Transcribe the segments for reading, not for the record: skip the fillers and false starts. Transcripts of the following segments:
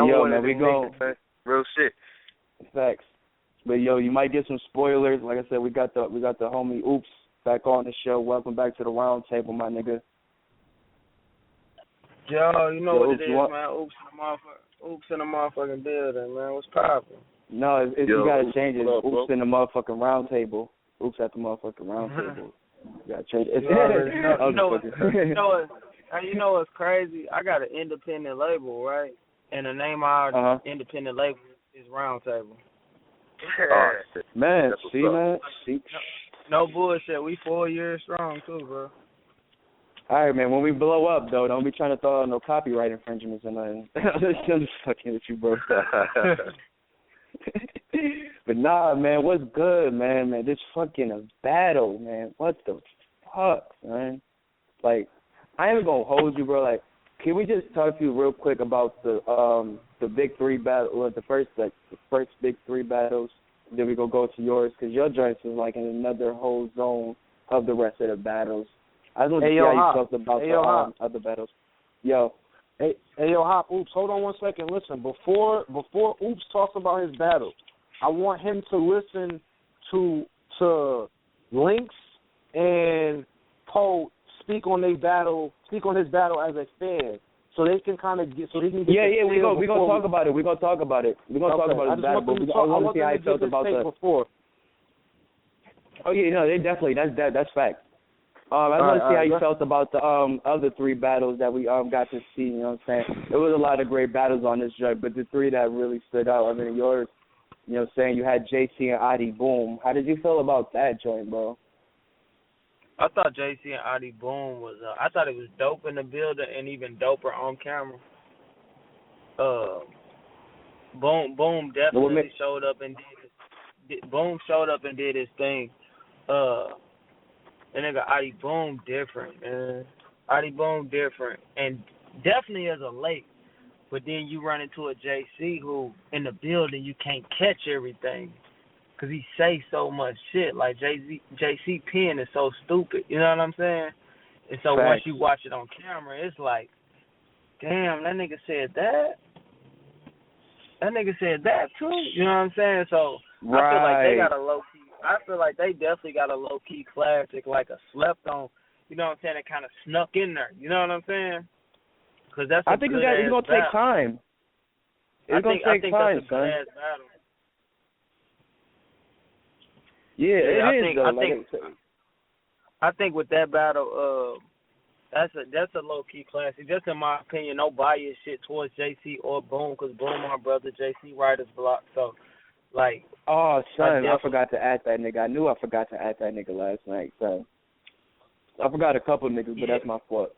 I'm yo, one man, of them we go. niggas, man. Real shit. Facts. But yo, you might get some spoilers. Like I said, we got the homie Oops back on the show. Welcome back to the round table, my nigga. Yo, you know what Oops, it is, man. Oops in the motherfucking building, man. What's poppin'? No, you gotta change it. Up, Oops in the motherfucking round table. Oops at the motherfucking round table. You gotta change it. You know what's crazy? I got an independent label, right? And the name of our independent label is Roundtable. Man, see. No bullshit. We 4 years strong too, bro. All right, man. When we blow up, though, don't be trying to throw out no copyright infringements or nothing. I'm just fucking with you, bro. But nah, man, what's good, man? Man, this fucking battle, man. What the fuck, man? Like, I ain't gonna hold you, bro. Like, can we just talk to you real quick about the big three battle, or the first big three battles? Then we gonna go to yours, because your joints is like in another whole zone of the rest of the battles. I just want to see how you felt about the other battles. Yo. Hey, yo, Hop, Oops, hold on 1 second. Listen, before Oops talks about his battle, I want him to listen to Lynx and Poe speak on his battle as a fan, so they can kind of get, so he can get. Yeah, we gonna talk about it. We're gonna talk about it. We're gonna talk about his battle. But I want to see how he felt about before. Oh yeah, no, they definitely that's fact. I just want to see how you felt about the other three battles that we got to see. You know what I'm saying? There was a lot of great battles on this joint, but the three that really stood out, I mean, yours, you know what I'm saying? You had JC and Adi Boom. How did you feel about that joint, bro? I thought JC and Adi Boom was, I thought it was dope in the building and even doper on camera. Boom definitely showed up and did his thing. That nigga Adi Boom different, man. Adi Boom different. And definitely as a late. But then you run into a JC who, in the building, you can't catch everything. Because he say so much shit. Like, JC pen is so stupid. You know what I'm saying? And so once you watch it on camera, it's like, damn, that nigga said that? That nigga said that, too? You know what I'm saying? So I feel like they got a low-key. I feel like they definitely got a low-key classic, like a slept on, you know what I'm saying, that kind of snuck in there. You know what I'm saying? Because that's I think it's going to take time. It's going to take time, son. Yeah, it is, though. I think with that battle, that's a low-key classic. Just in my opinion, no bias shit towards JC or Boom, because Boom, my brother, JC writer's block, so. Like, oh, son, I forgot to add that nigga. I knew I forgot to add that nigga last night, son. I forgot a couple niggas, but that's my fault.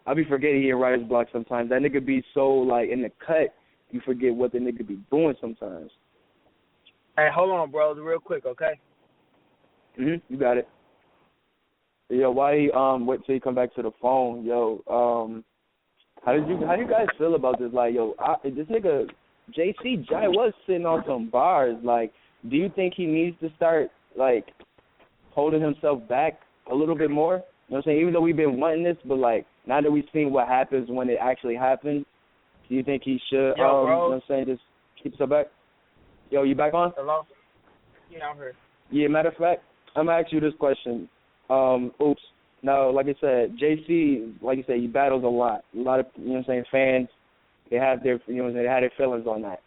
I be forgetting he in writer's block sometimes. That nigga be so, like, in the cut, you forget what the nigga be doing sometimes. Hey, hold on, bro, real quick, okay? You got it. Yo, why he wait till you come back to the phone? Yo, how do you guys feel about this? Like, yo, this nigga JC Jai was sitting on some bars. Like, do you think he needs to start, like, holding himself back a little bit more? You know what I'm saying? Even though we've been wanting this, but, like, now that we've seen what happens when it actually happens, do you think he should, you know what I'm saying, just keep himself back? Yo, you back on? Hello? Yeah, I'm here. Yeah, matter of fact, I'm going to ask you this question. Oops. Now, like I said, JC, like you said, he battles a lot. A lot of, you know what I'm saying, fans, they have their, you know, they have their feelings on that.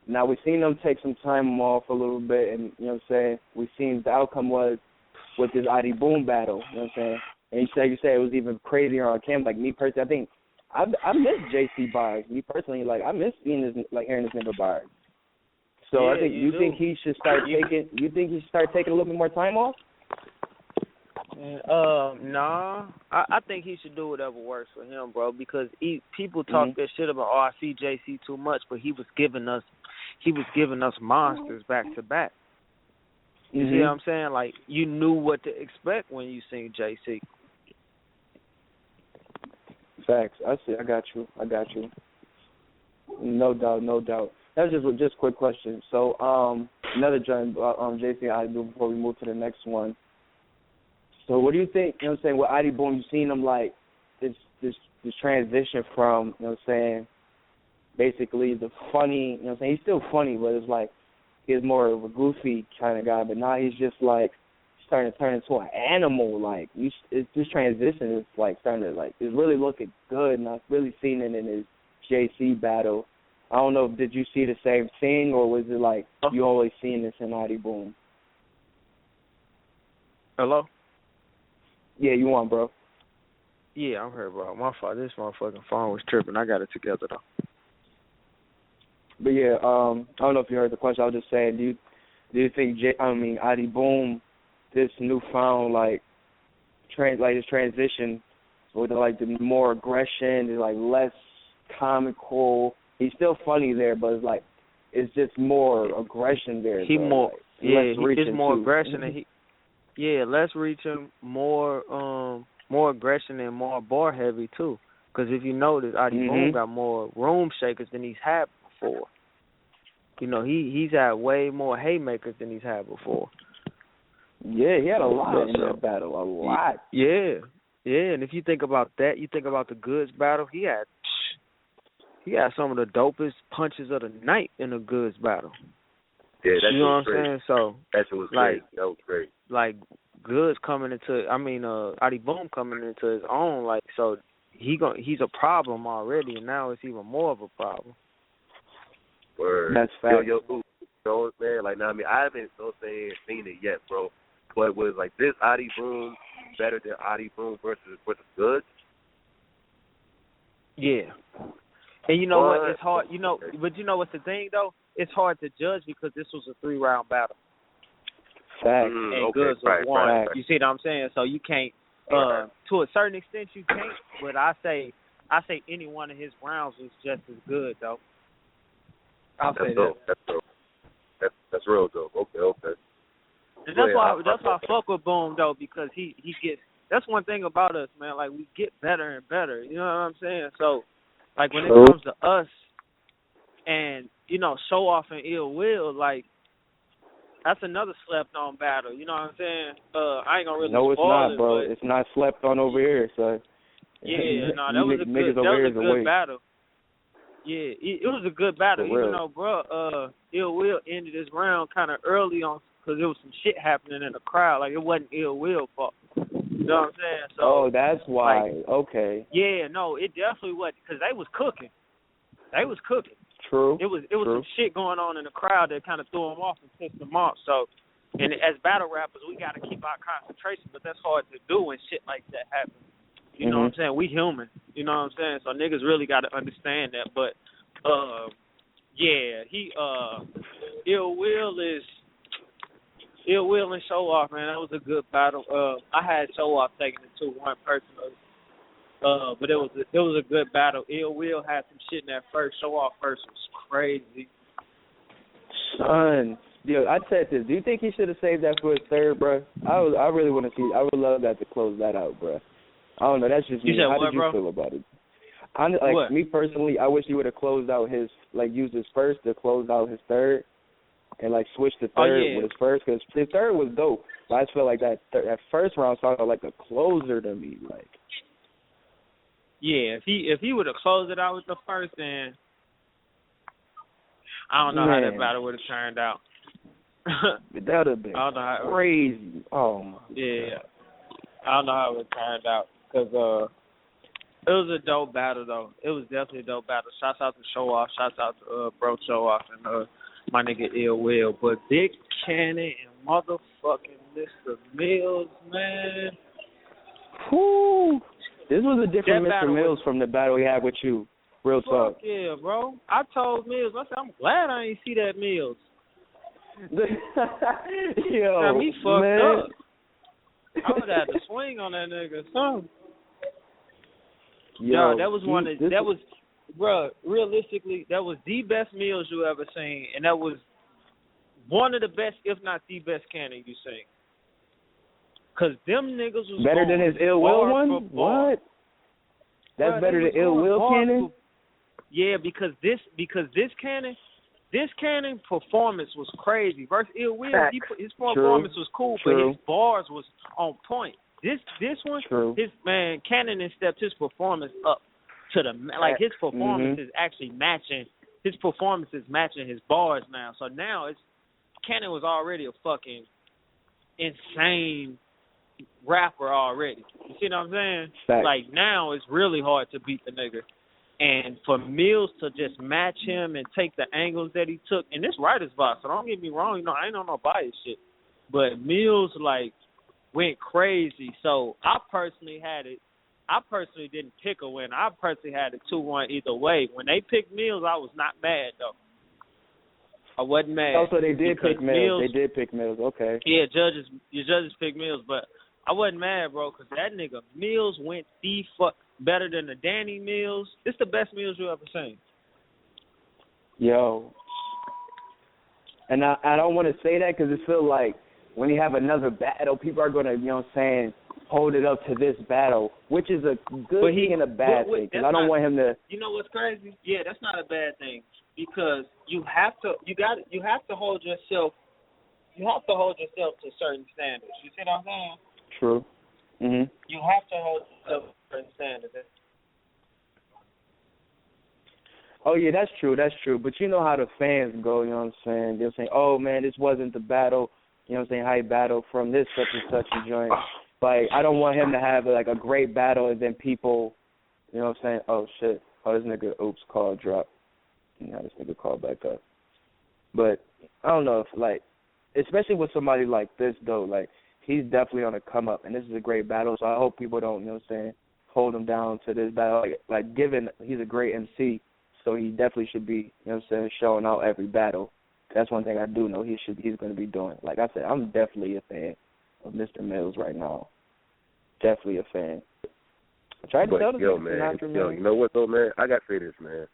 Now, we've seen them take some time off a little bit, and, you know what I'm saying, we've seen the outcome was with this Adi Boom battle, you know what I'm saying? And you said it was even crazier on camera. Like, me personally, I think, I miss JC bars. Me personally, like, I miss hearing this nigga bars. So I think, you think he should start taking a little bit more time off? Nah. I think he should do whatever works for him, bro. Because people talk that shit about, I see JC too much, but he was giving us monsters back to back. You see what I'm saying? Like, you knew what to expect when you seen JC. Facts. I see. I got you. No doubt. That was just a quick question. So, another joint JC I do before we move to the next one. So what do you think, you know what I'm saying, with Adi Boom, you've seen him, like, this transition from, you know what I'm saying, basically the funny, you know what I'm saying? He's still funny, but it's like he's more of a goofy kind of guy. But now he's just like starting to turn into an animal. Like this transition is like starting to like it's really looking good, and I've really seen it in his JC battle. I don't know, did you see the same thing, or was it like you always seen this in Hhrt Boom? Hello? Yeah, you on, bro? Yeah, I'm here, bro. My fault. This motherfucking phone was tripping. I got it together, though. But yeah, I don't know if you heard the question. I was just saying, do you think Hhrt Boom, this newfound this transition with the more aggression, like less comical. He's still funny there, but it's just more aggression there. He more aggression, and less reaching, more aggression and more bar heavy too. Because if you notice, Hhrt Boom got more room shakers than he's had before. You know, he's had way more haymakers than he's had before. Yeah, he had a lot in that battle, a lot. Yeah, and if you think about that, you think about the Goods battle, he had some of the dopest punches of the night in the Goods battle. Yeah, that's you know what I'm saying? So that was great. That was great. Like Goods Hhrt Boom coming into his own, so he's a problem already, and now it's even more of a problem. Word. That's fact. Yo, man, I haven't seen it yet, bro. But was this Hhrt Boom better than Hhrt Boom versus Goods? Yeah. And you know what? It's hard. But you know what's the thing though? It's hard to judge because this was a 3-round battle. Fact. And Goods was one. Right. You see what I'm saying? So you can't. To a certain extent, you can't. But I say any one of his rounds was just as good though. I'll say that. That's dope. That's real dope. Okay. And that's why I fuck with Boom though, because he gets. That's one thing about us, man. We get better and better. You know what I'm saying? So, when it comes to us, and Show Off and Ill Will, that's another slept on battle. You know what I'm saying? I ain't gonna really. No, it's not, bro. It's not slept on over here, so. Yeah, no, that was a good battle. Yeah, it was a good battle, even though, bro, Ill Will ended his round kind of early on because there was some shit happening in the crowd. It wasn't Ill Will's fault. You know what I'm saying? So, that's why. Okay. Yeah, no, it definitely was because they was cooking. True. It was some shit going on in the crowd that kind of threw them off and pissed them off. So, and as battle rappers, we got to keep our concentration, but that's hard to do when shit like that happens. You know what I'm saying? We human. You know what I'm saying? So niggas really got to understand that. But, Ill Will and Show Off, man. That was a good battle. I had Show Off taking it 2-1 personally. But it was a good battle. Ill Will had some shit in that first. Show Off first was crazy. Son. Yo, I said this. Do you think he should have saved that for his third, bro? I really want to see. I would love that to close that out, bro. I don't know. That's just me. How did you feel about it? Me personally, I wish he would have closed out his used his first to close out his third, and switch the third with his first, because his third was dope. But I just feel like that first round sounded like a closer to me. Yeah, if he would have closed it out with the first, then I don't know how that battle would have turned out. That would have been crazy. Oh my. Yeah, I don't know how it would have turned out because it was a dope battle though. It was definitely a dope battle. Shouts out to Show Off. Shouts out to Bro Show Off and my nigga Ill Will. But Big Cannon and motherfucking Mr. Mills, man. Whoo. This was a different Mr. Mills from the battle he had with you. Real talk. Fuck yeah, bro. I told Mills, I said, I'm glad I ain't see that Mills. Yo, got me fucked up. I would have to swing on that nigga, son. Yo, that was bro, realistically, that was the best Mills you ever seen, and that was one of the best, if not the best Cannon you seen. Because them niggas was better than his Ill Will one? What? That's better than Ill Will Cannon? Yeah, because this Cannon performance was crazy. Versus Ill Will, his performance was cool, but his bars was on point. This one, his man Cannon stepped his performance up. to the like his performance is actually matching. His performance is matching his bars now. So now Cannon was already a fucking insane rapper already. You see what I'm saying? Fact. Like now it's really hard to beat the nigga. And for Mills to just match him and take the angles that he took, and this writer's box, so don't get me wrong, I ain't on no bias shit. But Mills like went crazy. So I personally didn't pick a winner. I personally had a 2-1 either way. When they picked Mills, I was not mad though. I wasn't mad. Oh, so they did pick Mills. They did pick Mills. Okay. Yeah, your judges picked Mills, but I wasn't mad, bro, because that nigga Mills went better than the Danny Mills. It's the best Mills you ever seen. Yo. And I don't want to say that because it feels like when you have another battle, people are going to, hold it up to this battle, which is a good thing and a bad thing. Because I don't want him to. You know what's crazy? Yeah, that's not a bad thing because you have to hold yourself. You have to hold yourself to certain standards. You see what I'm saying? True. Mhm. You have to hold yourself to certain standards. Oh yeah, that's true. But you know how the fans go. You know what I'm saying? They'll say, "Oh man, this wasn't the battle." You know what I'm saying? How he battled from this such and such a joint. Like, I don't want him to have, like, a great battle and then people, you know what I'm saying, oh, shit. Oh, this nigga, oops, call dropped. Now this nigga call back up. But I don't know if, like, especially with somebody like this, though, like, he's definitely on a come up, and this is a great battle, so I hope people don't, you know what I'm saying, hold him down to this battle. Like given he's a great MC, so he definitely should be, you know what I'm saying, showing out every battle. That's one thing I do know he's going to be doing. Like I said, I'm definitely a fan of Mr. Mills right now. Definitely a fan. I tried to tell you know what though, man? I gotta say this, man.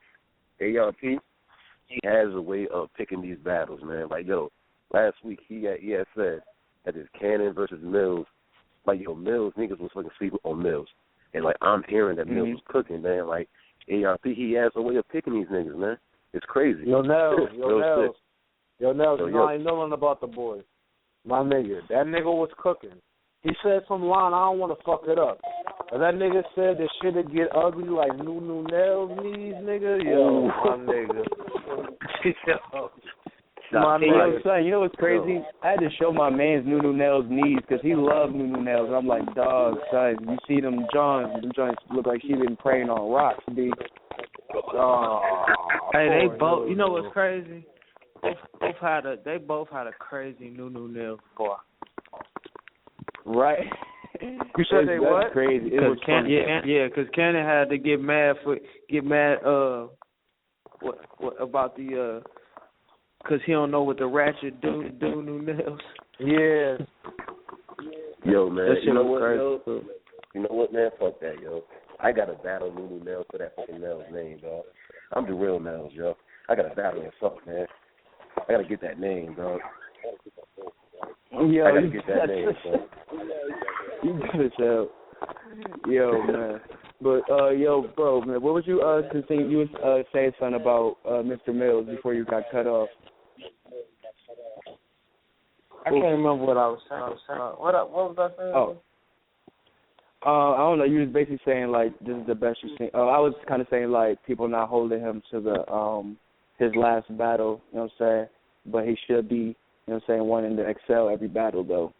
ARP, he has a way of picking these battles, man. Like, last week he had said that it's Cannon versus Mills. Like, Mills, niggas was fucking sleeping on Mills. And, like, I'm hearing that Mills was cooking, man. Like, ARP, he has a way of picking these niggas, man. It's crazy. Yo, Nels, I ain't knowing about the boy. My nigga, that nigga was cooking. He said some line, I don't want to fuck it up. And that nigga said that shit would get ugly like new nails knees, nigga. Yo, my nigga. Son, you know what's crazy? I had to show my man's New Nails knees because he loved New Nails. I'm like, dog, son, you see them joints look like she been praying on rocks, B. Hey, they both, you know what's crazy? They both had a crazy New Nails boy. Right. You said they what? Crazy. It was funny. Yeah, because Cannon had to get mad what about the because he don't know what the ratchet do New Nails. Yeah. Yo, man, that shit you know was what, crazy. You know what, man? Fuck that, yo. I got to battle New Nails for that fucking Nails name, dog. I'm the real Nails, yo. I got to battle him, fuck, man. I got to get that name, dog. Yo, I got to get that name, dog. You better tell. Yo, man. But, yo, bro, man, what was you saying? You was saying something about Mr. Mills before you got cut off. I can't remember what I was saying. What was I saying? Oh. I don't know. You was basically saying, like, this is the best you've seen. I was kind of saying, like, people not holding him to the his last battle, you know what I'm saying? But he should be, you know what I'm saying, wanting to excel every battle, though.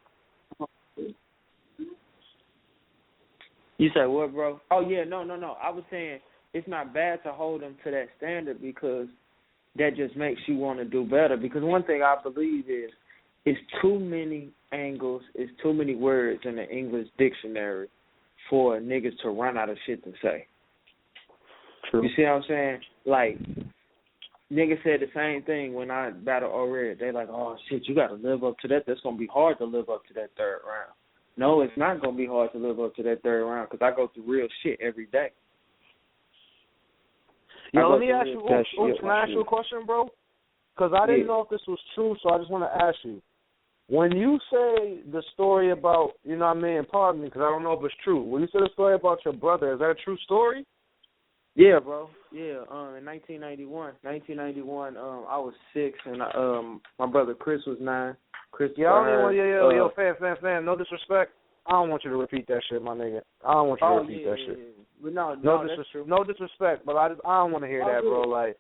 You said what, bro? Oh, yeah, no. I was saying it's not bad to hold him to that standard because that just makes you want to do better. Because one thing I believe is it's too many angles, it's too many words in the English dictionary for niggas to run out of shit to say. True. You see what I'm saying? Like, niggas said the same thing when I battled Hhrt. They like, oh, shit, you got to live up to that. That's going to be hard to live up to that third round. No, it's not going to be hard to live up to that third round because I go through real shit every day. Yo, let me ask you, can I ask you a question, bro? Because I didn't know if this was true, so I just want to ask you. When you say the story about, you know what I mean, pardon me, because I don't know if it's true. When you say the story about your brother, is that a true story? Yeah, bro. Yeah, in 1991, I was 6, and my brother Chris was 9. Chris, yo, fam, no disrespect. I don't want you to repeat that shit, my nigga. I don't want you to repeat that shit. But no, that's true. No disrespect, but I don't want to hear that, bro. Like,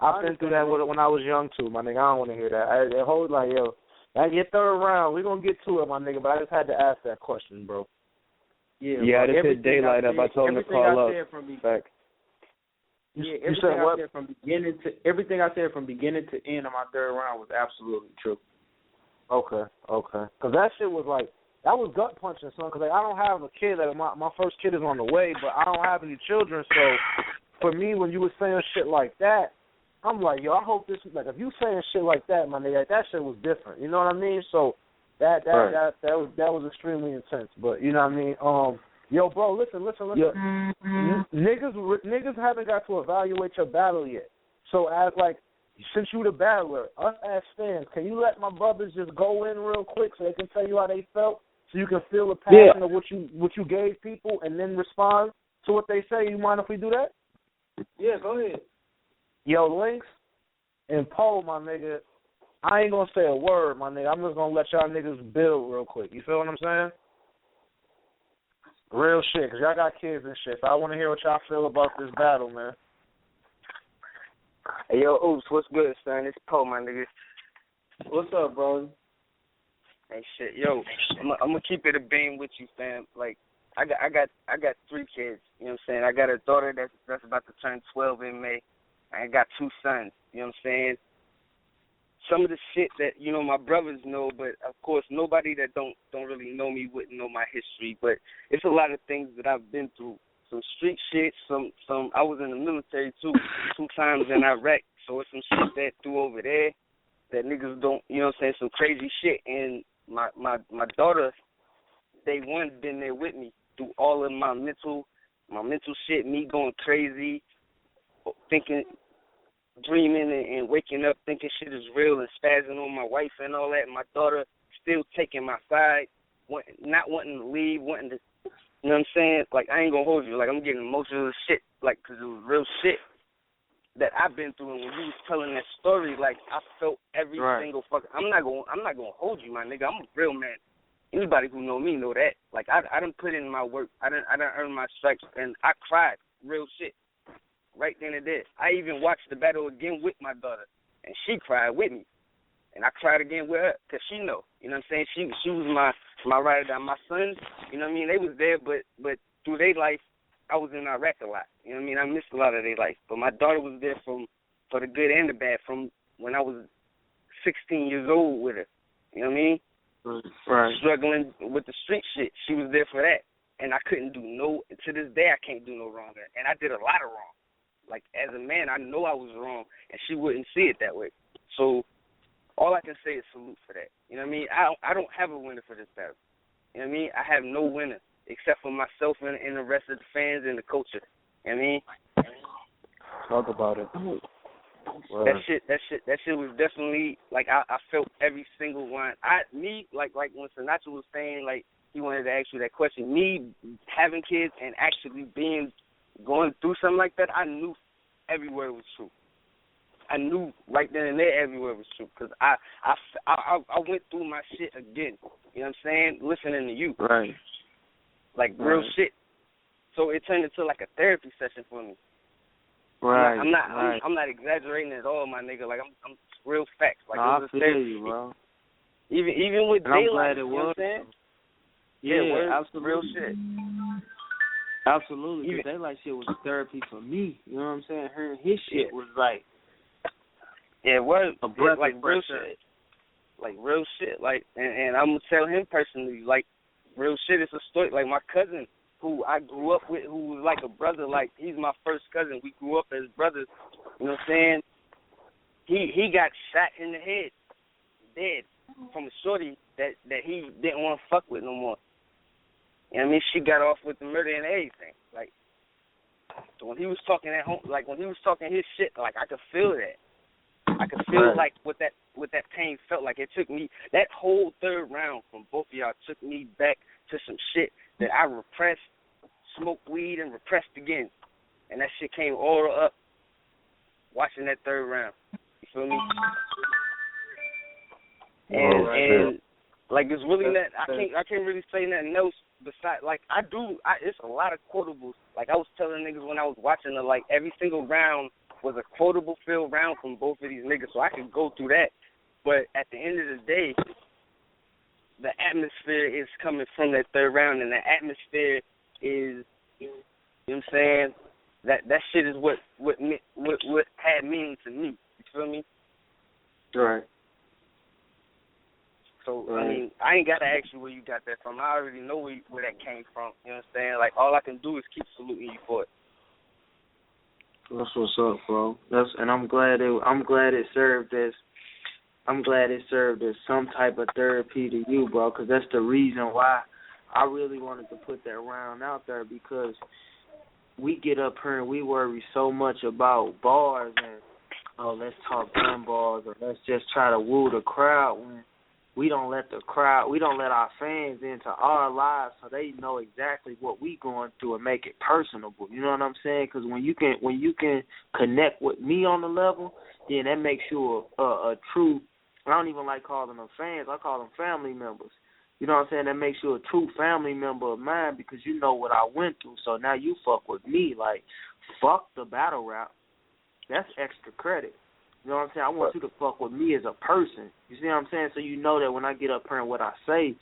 I've been through that when I was young too, my nigga. I don't want to hear that. It holds like, yo, at your third round, we're gonna get to it, my nigga. But I just had to ask that question, bro. Yeah, I just hit Daylyt up. I told him to call up. Fact. Yeah, everything I said from beginning to end of my third round was absolutely true. Okay. Because that shit was like, that was gut punching, son. Because like, I don't have a kid. Like, my first kid is on the way, but I don't have any children. So for me, when you were saying shit like that, I'm like, yo, I hope this, like, if you saying shit like that, my nigga, that shit was different. You know what I mean? So that was extremely intense. But you know what I mean? Yo, bro, listen. Yeah. Niggas haven't got to evaluate your battle yet. So as like, since you the battler, us as fans, can you let my brothers just go in real quick so they can tell you how they felt, so you can feel the passion of what you gave people, and then respond to what they say? You mind if we do that? Yeah, go ahead. Yo, Lynx and Poe, my nigga, I ain't gonna say a word, my nigga. I'm just gonna let y'all niggas build real quick. You feel what I'm saying? Real shit, because y'all got kids and shit. So I want to hear what y'all feel about this battle, man. Hey, yo, Oops, what's good, son? It's Poe, my nigga. What's up, bro? Hey, shit, yo, I'm gonna keep it a beam with you, fam. Like, I got 3 kids. You know what I'm saying? I got a daughter that's about to turn 12 in May. I got 2 sons. You know what I'm saying? Some of the shit that, you know, my brothers know, but of course nobody that don't really know me wouldn't know my history. But it's a lot of things that I've been through. Some street shit, some I was in the military too, 2 times in Iraq. So it's some shit that through over there that niggas don't, you know what I'm saying, some crazy shit. And my daughter, day one, been there with me through all of my mental shit, me going crazy, thinking, dreaming and waking up thinking shit is real and spazzing on my wife and all that. And my daughter still taking my side, not wanting to leave, wanting to, you know what I'm saying? Like, I ain't gonna hold you. Like, I'm getting emotional as shit, like, because it was real shit that I've been through. And when you was telling that story, like, I felt every single fucking. I'm not gonna hold you, my nigga. I'm a real man. Anybody who know me know that. Like, I done put in my work. I done earned my stripes, and I cried real shit right then and there. I even watched the battle again with my daughter, and she cried with me. And I cried again with her because she know. You know what I'm saying? She was my ride or die. My sons, you know what I mean? They was there, but through their life, I was in Iraq a lot. You know what I mean? I missed a lot of their life. But my daughter was there for the good and the bad from when I was 16 years old with her. You know what I mean? Right. Struggling with the street shit. She was there for that. And I couldn't do to this day, I can't do no wrong. And I did a lot of wrong. Like, as a man, I know I was wrong, and she wouldn't see it that way. So all I can say is salute for that. You know what I mean? I don't have a winner for this battle. You know what I mean? I have no winner except for myself and the rest of the fans and the culture. You know what I mean? Talk about it. That shit was definitely, like, I felt every single line. Like when Sinatra was saying, like, he wanted to ask you that question, me having kids and actually going through something like that, I knew every word was true. I knew right then and there every word was true because I went through my shit again. You know what I'm saying? Listening to you. Right. Like, real shit. So it turned into like a therapy session for me. Right. I'm not exaggerating at all, my nigga. Like, I'm real facts. Like, no, it was I feel you, bro. Even with and Daylyt, I'm glad it you know was. what I'm saying? Yeah, absolutely. Real shit. Absolutely, because Daylyt shit was therapy for me. You know what I'm saying? Hearing his shit was like, yeah, what a breath like of real fresh air. shit, like real shit. Like, and I'm gonna tell him personally, like, real shit. It's a story. Like, my cousin, who I grew up with, who was like a brother. Like, he's my first cousin. We grew up as brothers. You know what I'm saying? He got shot in the head, dead, from a shorty that he didn't want to fuck with no more. You know what I mean? She got off with the murder and everything. Like, so when he was talking at home, like, when he was talking his shit, like, I could feel that. I could feel, like, what that pain felt like. It took me, that whole third round from both of y'all took me back to some shit that I repressed, smoked weed, and repressed again. And that shit came all up watching that third round. You feel me? And Like it's really not. I can't really say nothing else besides like it's a lot of quotables. Like I was telling niggas when I was watching it, like every single round was a quotable field round from both of these niggas, so I could go through that. But at the end of the day, the atmosphere is coming from that third round, and the atmosphere is, you know what I'm saying? That shit is what had meaning to me. You feel me? Right. So, I mean, I ain't got to ask you where you got that from. I already know where that came from. You know what I'm saying? Like, all I can do is keep saluting you for it. That's what's up, bro. I'm glad it served as some type of therapy to you, bro, because that's the reason why I really wanted to put that round out there, because we get up here and we worry so much about bars and, oh, let's talk gun bars or let's just try to woo the crowd when we don't let our fans into our lives so they know exactly what we going through and make it personable. You know what I'm saying? Because when you can connect with me on the level, then that makes you a true, I don't even like calling them fans, I call them family members. You know what I'm saying? That makes you a true family member of mine because you know what I went through. So now you fuck with me. Like, fuck the battle rap. That's extra credit. You know what I'm saying? I want you to fuck with me as a person. You see what I'm saying? So you know that when I get up here and what I say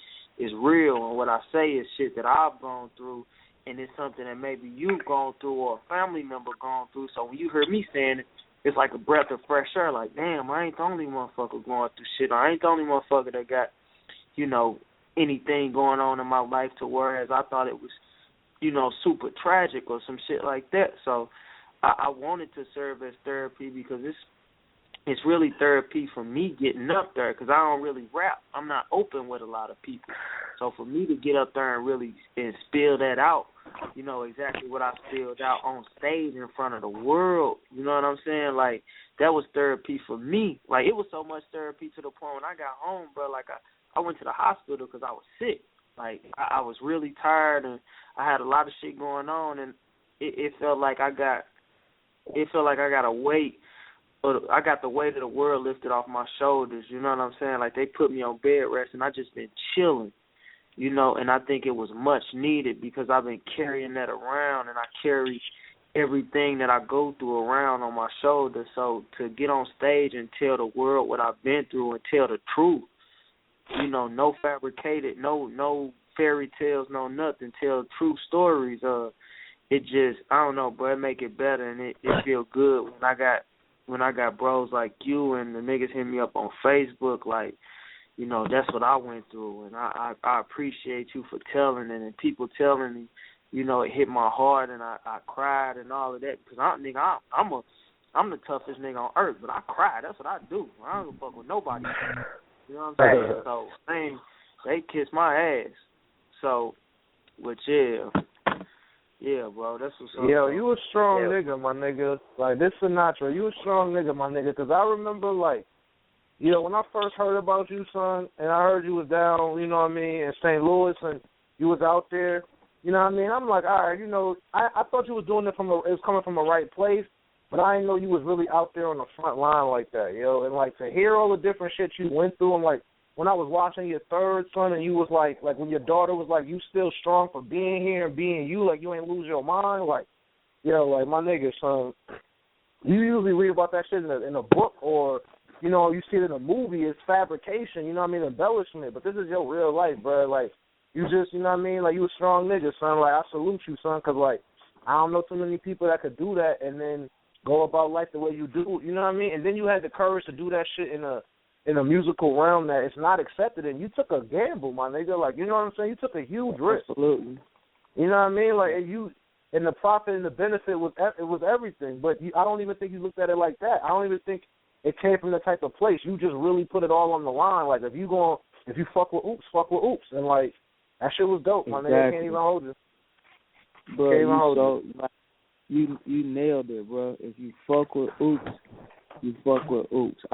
is real and what I say is shit that I've gone through and it's something that maybe you've gone through or a family member gone through. So when you hear me saying it, it's like a breath of fresh air. Like, damn, I ain't the only motherfucker going through shit. I ain't the only motherfucker that got, you know, anything going on in my life to whereas I thought it was, you know, super tragic or some shit like that. So I wanted to serve as therapy because it's really therapy for me getting up there because I don't really rap. I'm not open with a lot of people. So for me to get up there and really spill that out, you know, exactly what I spilled out on stage in front of the world, you know what I'm saying? Like, that was therapy for me. Like, it was so much therapy to the point when I got home, bro, like I went to the hospital because I was sick. Like, I was really tired and I had a lot of shit going on and it felt like I got a weight. But I got the weight of the world lifted off my shoulders, you know what I'm saying? Like, they put me on bed rest, and I just been chilling, you know, and I think it was much needed because I've been carrying that around, and I carry everything that I go through around on my shoulders. So to get on stage and tell the world what I've been through and tell the truth, you know, no fabricated, no fairy tales, no nothing, tell true stories. It just, I don't know, but it make it better, and it feel good when I got bros like you and the niggas hit me up on Facebook, like, you know, that's what I went through, and I appreciate you for telling it, and people telling me, you know, it hit my heart, and I cried and all of that, because I'm the toughest nigga on earth, but I cry. That's what I do. I don't give a fuck with nobody. You know what I'm saying? So, they kiss my ass. So, but yeah, bro, that's what's up. Yo, you a strong nigga, my nigga. Like, this Sinatra, you a strong nigga, my nigga, because I remember, like, you know, when I first heard about you, son, and I heard you was down, you know what I mean, in St. Louis, and you was out there, you know what I mean, I'm like, all right, you know, I thought you was doing it it was coming from the right place, but I didn't know you was really out there on the front line like that, yo, and, like, to hear all the different shit you went through, and, like, when I was watching your third son and you was like when your daughter was like, you still strong for being here and being you, like you ain't lose your mind, like, you know, like my nigga, son, you usually read about that shit in a book or, you know, you see it in a movie, it's fabrication, you know what I mean, embellishment, but this is your real life, bro, like, you just, you know what I mean, like, you a strong nigga, son, like, I salute you, son, because, like, I don't know too many people that could do that and then go about life the way you do, you know what I mean, and then you had the courage to do that shit in a musical realm that it's not accepted, and you took a gamble, my nigga. Like, you know what I'm saying? You took a huge risk. Absolutely. You know what I mean? Like, and the profit and the benefit was everything. But I don't even think you looked at it like that. I don't even think it came from the type of place. You just really put it all on the line. Like, if you fuck with Oops, fuck with Oops, and like that shit was dope, my nigga. I can't even hold you. Bro, you nailed it, bro. If you fuck with Oops, you fuck with Oops.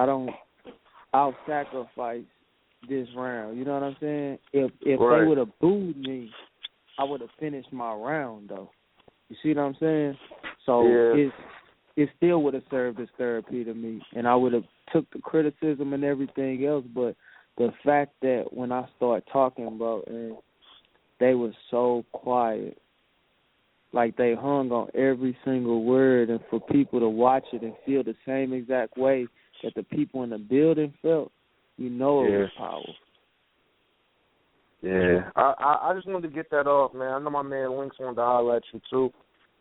I'll sacrifice this round. You know what I'm saying? If they would have booed me, I would have finished my round, though. You see what I'm saying? So it still would have served as therapy to me, and I would have took the criticism and everything else. But the fact that when I start talking, bro, and they were so quiet, like they hung on every single word, and for people to watch it and feel the same exact way that the people in the building felt, it was powerful. Yeah, I just wanted to get that off, man. I know my man Links wanted to holler at you too,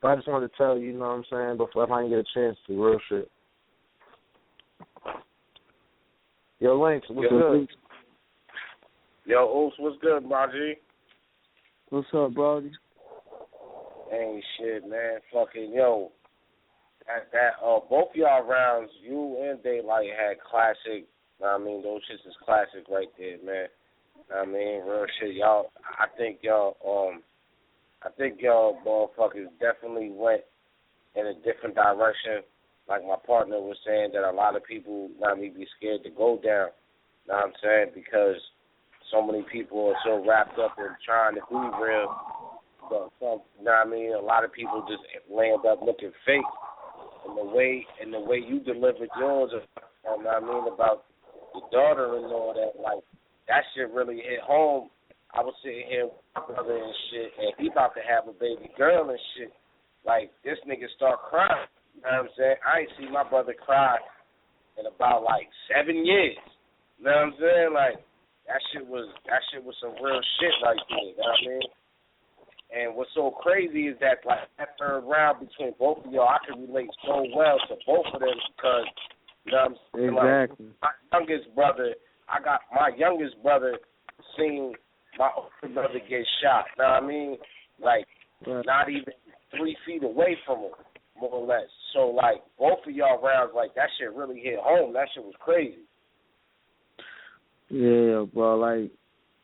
but I just wanted to tell you, you know what I'm saying, before I didn't get a chance to, real shit. Yo, Links, what's good? Yo, Ooops, what's good, my G? What's up, brody? Ain't shit, man. Fucking, yo, both y'all rounds, you and Daylyt had classic, I mean, those shits is classic right there, man. I mean, real shit, y'all. I think y'all motherfuckers definitely went in a different direction. Like my partner was saying, that a lot of people be scared to go down. Know what I'm saying? Because so many people are so wrapped up in trying to be real. But a lot of people just land up looking fake. And the way you delivered yours, about your daughter and all that, like, that shit really hit home. I was sitting here with my brother and shit, and he about to have a baby girl and shit. Like, this nigga start crying. You know what I'm saying? I ain't seen my brother cry in about, like, 7 years. You know what I'm saying? Like, that shit was some real shit right there. You know what I mean? And what's so crazy is that, like, that third round between both of y'all, I can relate so well to both of them because, you know what I'm saying? Exactly. Like, my youngest brother seen my older brother get shot. You know what I mean? Like, not even 3 feet away from him, more or less. So, like, both of y'all rounds, like, that shit really hit home. That shit was crazy. Yeah, bro, like,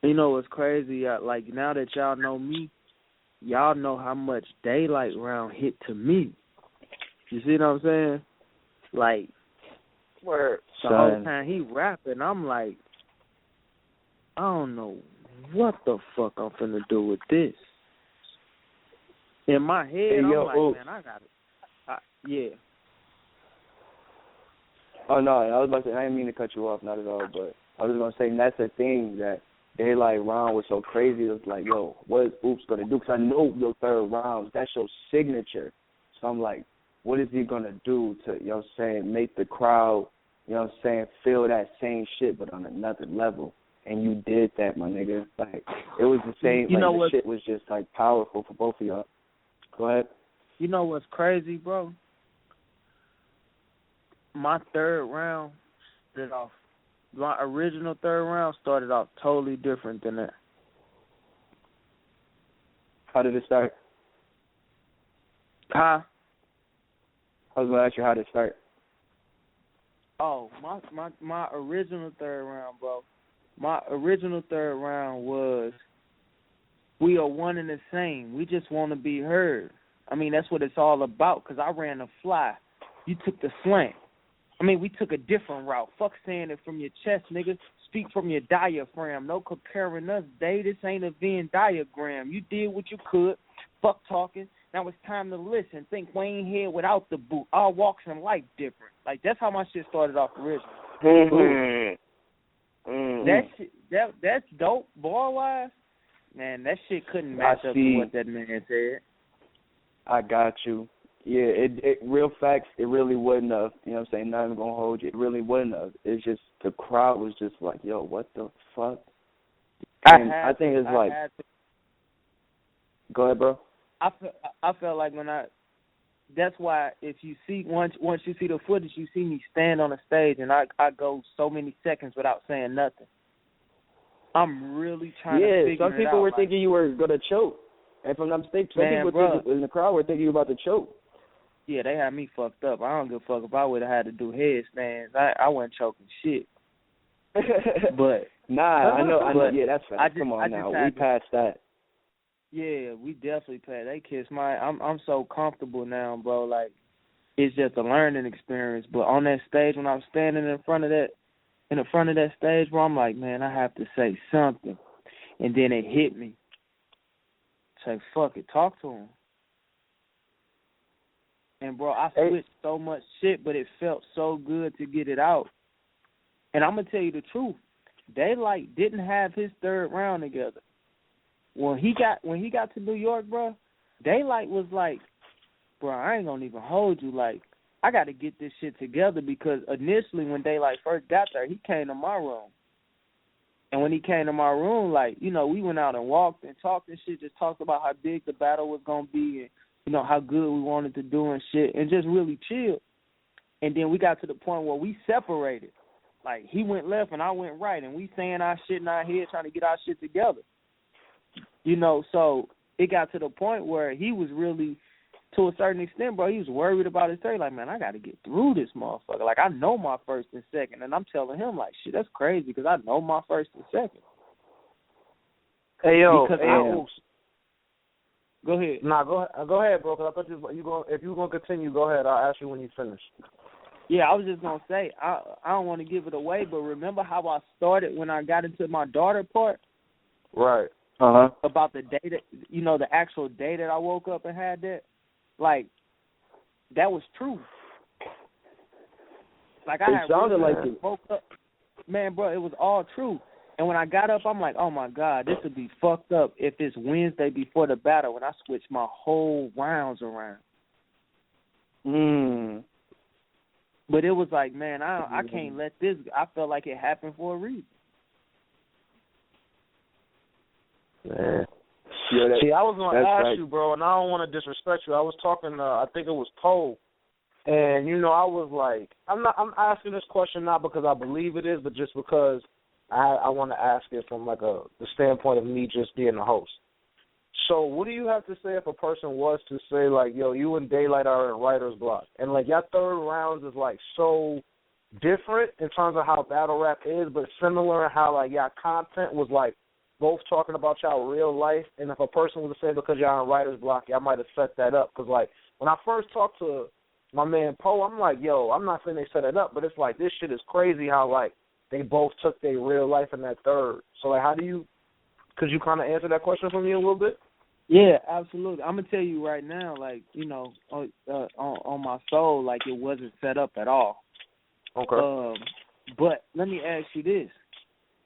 you know what's crazy? Like, now that y'all know me, y'all know how much Daylyt round hit to me. You see what I'm saying? Like, the whole time he rapping, I'm like, I don't know what the fuck I'm finna do with this. In my head, I'm like, man, I got it. Yeah. Oh, no, I was about to say, I didn't mean to cut you off, not at all, but I was going to say, that's the thing that Daylyt round was so crazy. It was like, yo, what is Oops going to do? Because I know your third round, that's your signature. So I'm like, what is he going to do to, you know what I'm saying, make the crowd, you know what I'm saying, feel that same shit but on another level? And you did that, my nigga. Like, it was the same, the shit was just, like, powerful for both of y'all. Go ahead. You know what's crazy, bro? My original third round started off totally different than that. How did it start? Huh? I was going to ask you how did it start. Oh, my original third round, bro. My original third round was, we are one and the same. We just want to be heard. I mean, that's what it's all about, because I ran the fly. You took the slant. I mean, we took a different route. Fuck saying it from your chest, nigga. Speak from your diaphragm. No comparing us, Day. This ain't a Venn diagram. You did what you could. Fuck talking. Now it's time to listen. Think Wayne here without the boot. Our walks in life different. Like, that's how my shit started off originally. That shit, that's dope, ball-wise. Man, that shit couldn't match up to what that man said. I got you. Yeah, it real facts, it really wouldn't have. You know what I'm saying? Not even going to hold you. It really wouldn't have. It's just the crowd was just like, yo, what the fuck? And I think it's like, go ahead, bro. I felt like that's why if you see, once you see the footage, you see me stand on the stage and I go so many seconds without saying nothing. I'm really trying to figure it out. Yeah, some people were thinking you were going to choke. And if I'm not mistaken, some people in the crowd were thinking you were about to choke. Yeah, they had me fucked up. I don't give a fuck if I would have had to do headstands. I wasn't choking shit. But I know. Yeah, that's fine. Come on now, we passed that. Yeah, we definitely passed. They kissed my. I'm so comfortable now, bro. Like, it's just a learning experience. But on that stage, when I'm standing in front of that stage, bro, I'm like, man, I have to say something. And then it hit me. It's like, fuck it, talk to him. And, bro, I switched so much shit, but it felt so good to get it out. And I'm going to tell you the truth. Daylyt didn't have his third round together. When he got to New York, bro, Daylyt was like, bro, I ain't gonna even hold you. Like, I got to get this shit together because initially when Daylyt first got there, he came to my room. And when he came to my room, like, you know, we went out and walked and talked and shit, just talked about how big the battle was going to be and, you know, how good we wanted to do and shit, and just really chilled. And then we got to the point where we separated. Like, he went left and I went right, and we saying our shit in our head, trying to get our shit together. You know, so it got to the point where he was really, to a certain extent, bro, he was worried about his third. Like, man, I got to get through this motherfucker. Like, I know my first and second. And I'm telling him, like, shit, that's crazy because I know my first and second. Hey, yo, go ahead. Nah, go ahead, bro, because I thought if you were going to continue, go ahead. I'll ask you when you finish. Yeah, I was just going to say, I don't want to give it away, but remember how I started when I got into my daughter part? Right. About the day that, you know, the actual day that I woke up and had that? Like, that was true. Like, I woke up. Man, bro, it was all true. And when I got up, I'm like, oh, my God, this would be fucked up if it's Wednesday before the battle and I switch my whole rounds around. But it was like, man, I can't let this. I felt like it happened for a reason. Man. See, I was going to ask you, bro, and I don't want to disrespect you. I was talking to, I think it was Poe, and, you know, I was like, I'm asking this question not because I believe it is, but just because I want to ask it from, like, the standpoint of me just being the host. So what do you have to say if a person was to say, like, yo, you and Daylyt are in writer's block, and, like, your third rounds is, like, so different in terms of how battle rap is, but similar in how, like, your content was, like, both talking about y'all real life, and if a person was to say because y'all on writer's block, y'all might have set that up. Because, like, when I first talked to my man Poe, I'm like, yo, I'm not saying they set it up, but it's like, this shit is crazy how, like, they both took their real life in that third. So, like, could you kind of answer that question for me a little bit? Yeah, absolutely. I'm going to tell you right now, like, you know, on my soul, like, it wasn't set up at all. Okay. But let me ask you this.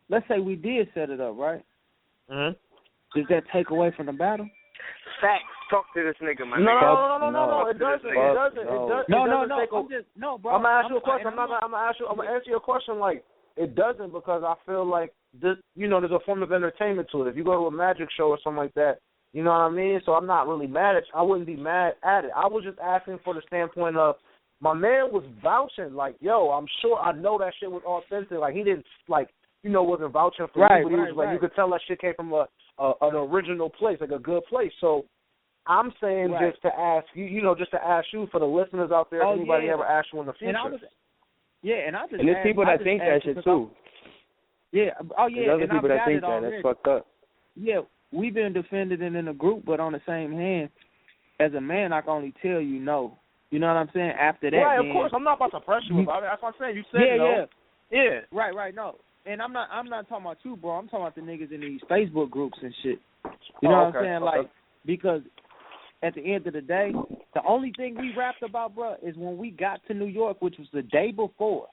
Let's say we did set it up, right? Does that take away from the battle? Facts. Talk to this nigga, man. No, it doesn't. No, bro. I'm gonna ask you a question. I'm gonna answer your question like it doesn't because I feel like this, you know, there's a form of entertainment to it. If you go to a magic show or something like that, you know what I mean? So I'm not really mad at I wouldn't be mad at it. I was just asking for the standpoint of my man was vouching like, yo, I'm sure I know that shit was authentic. Like he didn't like, you know, wasn't vouching for me, but he was like, you could tell that shit came from an original place, like a good place. So I'm saying just to ask you, you know, just to ask you for the listeners out there, if anybody ever asked you in the future. And there's people that think that shit too. There's other people that think that. That's fucked up. Yeah, we've been defended it in a group, but on the same hand, as a man, I can only tell you no. You know what I'm saying? After that, right? Of course, I'm not about to press you about it. That's what I'm saying. You said no. Yeah. Right. No. And I'm not talking about you, bro. I'm talking about the niggas in these Facebook groups and shit. You know what I'm saying? Like, because at the end of the day, the only thing we rapped about, bro, is when we got to New York, which was the day before.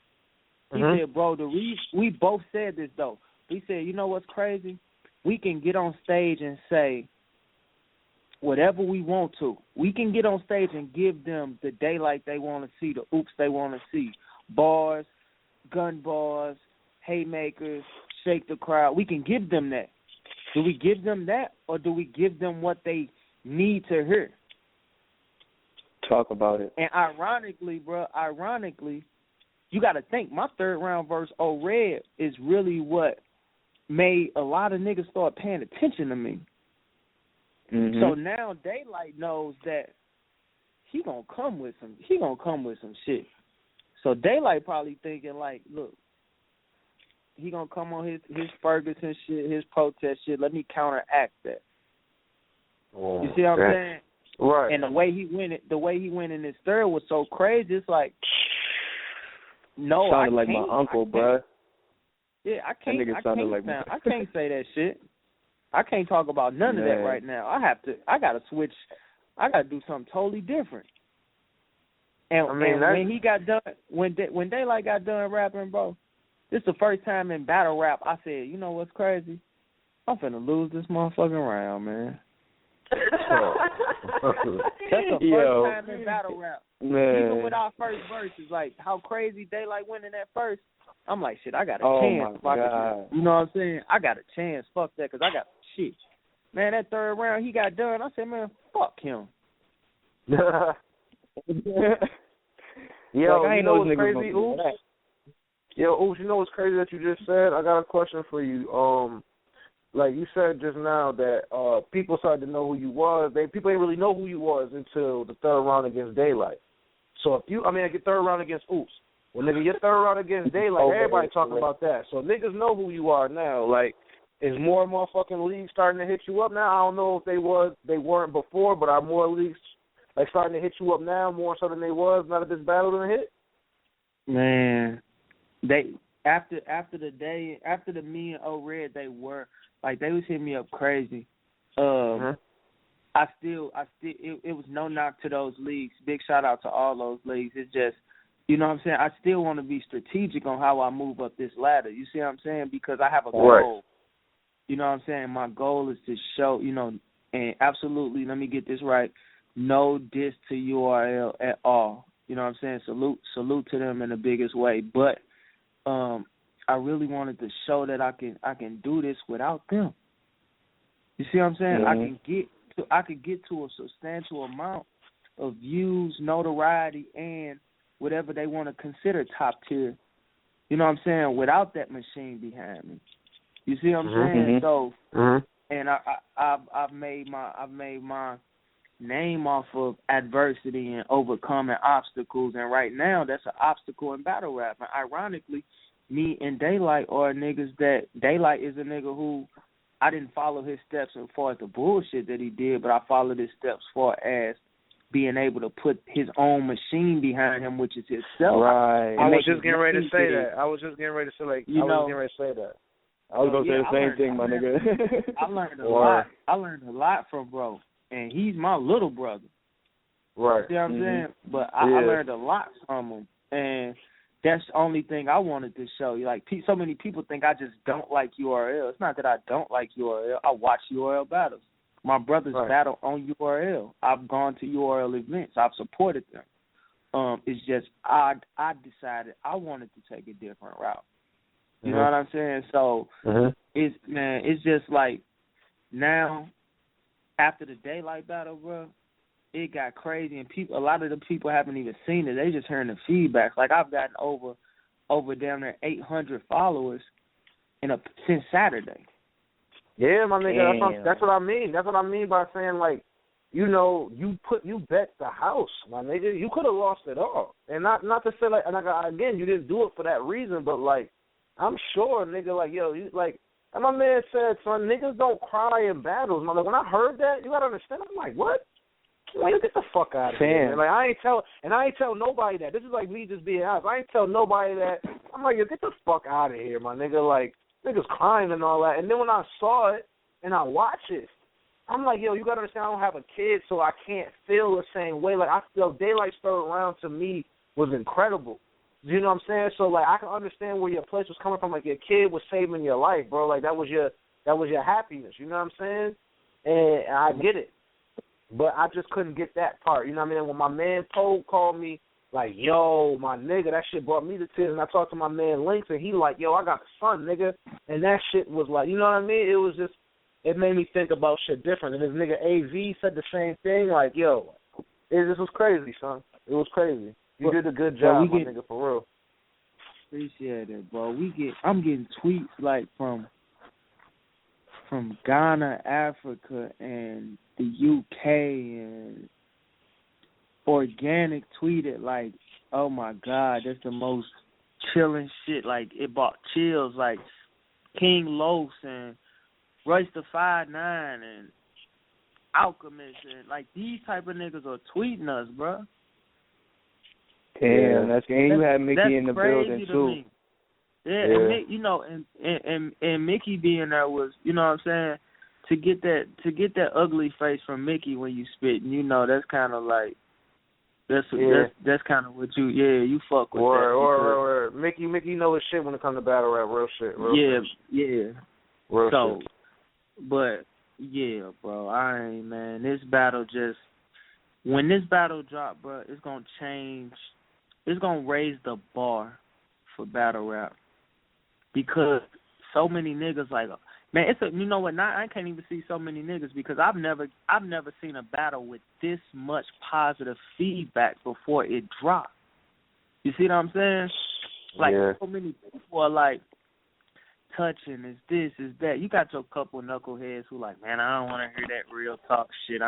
He said, bro, we both said this, though. We said, you know what's crazy? We can get on stage and say whatever we want to. We can get on stage and give them the Daylyt they want to see, the oops they want to see, bars, gun bars, haymakers, shake the crowd. We can give them that. Do we give them that, or do we give them what they need to hear? Talk about it. And ironically, you got to think, my third round verse, Oh Red, is really what made a lot of niggas start paying attention to me. So now Daylyt knows that he gonna come with some shit. So Daylyt probably thinking like, look, he gonna come on his Ferguson shit, his protest shit. Let me counteract that. You see what I'm saying? Right. And the way he went in his third was so crazy. It's like, no, sounded like my uncle, bro. Yeah, I can't say that shit. I can't talk about none of that right now. I gotta switch. I gotta do something totally different. And when he got done, when Daylyt got done rapping, bro, This is the first time in battle rap I said, you know what's crazy? I'm finna lose this motherfucking round, man. That's the first time in battle rap. Man. Even with our first verses, like how crazy Daylyt went in that first, I'm like, shit, I got a chance. My God. You know what I'm saying? I got a chance. Fuck that, because I got shit. Man, that third round, he got done. I said, man, fuck him. Yo, I you ain't know know what's crazy, Oops? Yo, Oops, you know what's crazy that you just said? I got a question for you. Like you said just now that people started to know who you was. People didn't really know who you was until the third round against Daylyt. So if you, like your third round against Oops. Well, nigga, your third round against Daylyt, everybody talking about that. So niggas know who you are now. Like, is more motherfucking leagues starting to hit you up now? I don't know if they weren't before, but are more leagues like starting to hit you up now more so than they was now that this battle done hit? Man, they after the me and Hhrt, they was hitting me up crazy. It was no knock to those leagues. Big shout out to all those leagues. It's just, you know what I'm saying, I still want to be strategic on how I move up this ladder. You see what I'm saying? Because I have a goal. Right. You know what I'm saying? My goal is to show, and absolutely, let me get this right, no diss to URL at all. You know what I'm saying? Salute to them in the biggest way. But I really wanted to show that I can do this without them. You see what I'm saying? Mm-hmm. I could get to a substantial amount of views, notoriety, and whatever they want to consider top tier. You know what I'm saying? Without that machine behind me. You see what I'm saying? So, and I've made my name off of adversity and overcoming obstacles, and right now that's an obstacle in battle rap. And ironically, me and Daylyt are niggas that Daylyt is a nigga who I didn't follow his steps as far as the bullshit that he did, but I followed his steps as far as being able to put his own machine behind him, which is himself. Right. I was just getting ready to say that. I was just getting ready to say that. I was going to say the same thing, my nigga. I learned a lot. I learned a lot from bro, and he's my little brother. Right. You see what I'm saying? But I learned a lot from him, and that's the only thing I wanted to show you. Like, so many people think I just don't like URL. It's not that I don't like URL. I watch URL battles. My brothers battle on URL. I've gone to URL events. I've supported them. It's just I decided I wanted to take a different route. You know what I'm saying? So it's just like now after the Daylyt battle, bro, it got crazy, and a lot of the people haven't even seen it. They just hearing the feedback. Like, I've gotten over down there 800 followers since Saturday. Yeah, my nigga, that's what I mean. That's what I mean by saying, like, you bet the house, my nigga. You could have lost it all, and not to say like, and again, you didn't do it for that reason, but like, I'm sure, nigga, like, yo, you like. And my man said, son, niggas don't cry in battles. Like, when I heard that, you gotta understand. I'm like, what? Man, get the fuck out of here, man. Like, I ain't tell nobody that. This is like me just being honest. I ain't tell nobody that. I'm like, yo, get the fuck out of here, my nigga. Like, niggas crying and all that. And then when I saw it and I watch it, I'm like, yo, you gotta understand, I don't have a kid, so I can't feel the same way. Like, I feel Daylyt's third round to me was incredible. You know what I'm saying? So, like, I can understand where your place was coming from. Like, your kid was saving your life, bro. Like, that was your happiness. You know what I'm saying? And I get it. But I just couldn't get that part. You know what I mean? When my man Poe called me, like, yo, my nigga, that shit brought me to tears. And I talked to my man Lynx, and he like, yo, I got a son, nigga. And that shit was like, you know what I mean? It was just, it made me think about shit different. And this nigga AV said the same thing. Like, yo, this was crazy, son. It was crazy. You did a good job, my nigga, for real. Appreciate it, bro. I'm getting tweets like from Ghana, Africa, and the UK, and Organic tweeted like, oh my God, that's the most chilling shit. Like, it brought chills. Like, King Los and Royce the 5'9" and Alchemist, and like, these type of niggas are tweeting us, bro. Damn, you had Mickey in the building too. Me. And Mickey being there was, you know what I'm saying, to get that ugly face from Mickey when you spit, and that's kind of like, That's kind of what you fuck with that. Or Mickey know his shit when it comes to battle rap, real shit. Real shit. But yeah, bro, this battle when this battle drop, bro, it's gonna change. It's gonna raise the bar for battle rap because so many niggas you know what? Now I can't even see so many niggas because I've never seen a battle with this much positive feedback before it dropped. You see what I'm saying? So many people are like touching, is this, is that. You got your couple knuckleheads who like, man, I don't want to hear that real talk shit.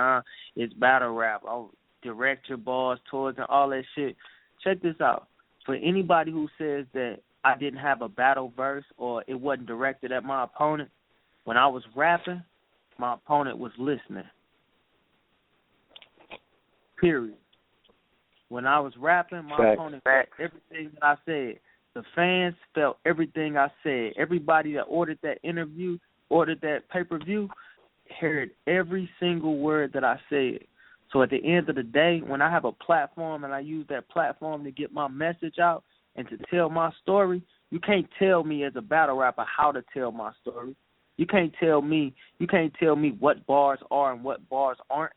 It's battle rap. I'll direct your bars towards and all that shit. Check this out. For anybody who says that I didn't have a battle verse or it wasn't directed at my opponent, when I was rapping, my opponent was listening. Period. When I was rapping, my opponent felt everything that I said. The fans felt everything I said. Everybody that ordered that interview, ordered that pay-per-view, heard every single word that I said. So at the end of the day, when I have a platform and I use that platform to get my message out and to tell my story, you can't tell me as a battle rapper how to tell my story. You can't tell me what bars are and what bars aren't.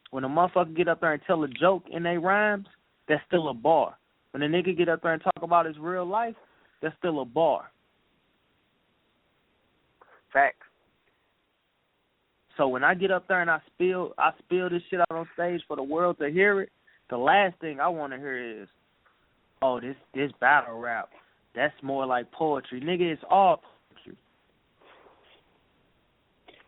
When a motherfucker get up there and tell a joke in their rhymes, that's still a bar. When a nigga get up there and talk about his real life, that's still a bar. Facts. So when I get up there and I spill this shit out on stage for the world to hear it, the last thing I want to hear is, oh, this battle rap, that's more like poetry. Nigga, it's all poetry.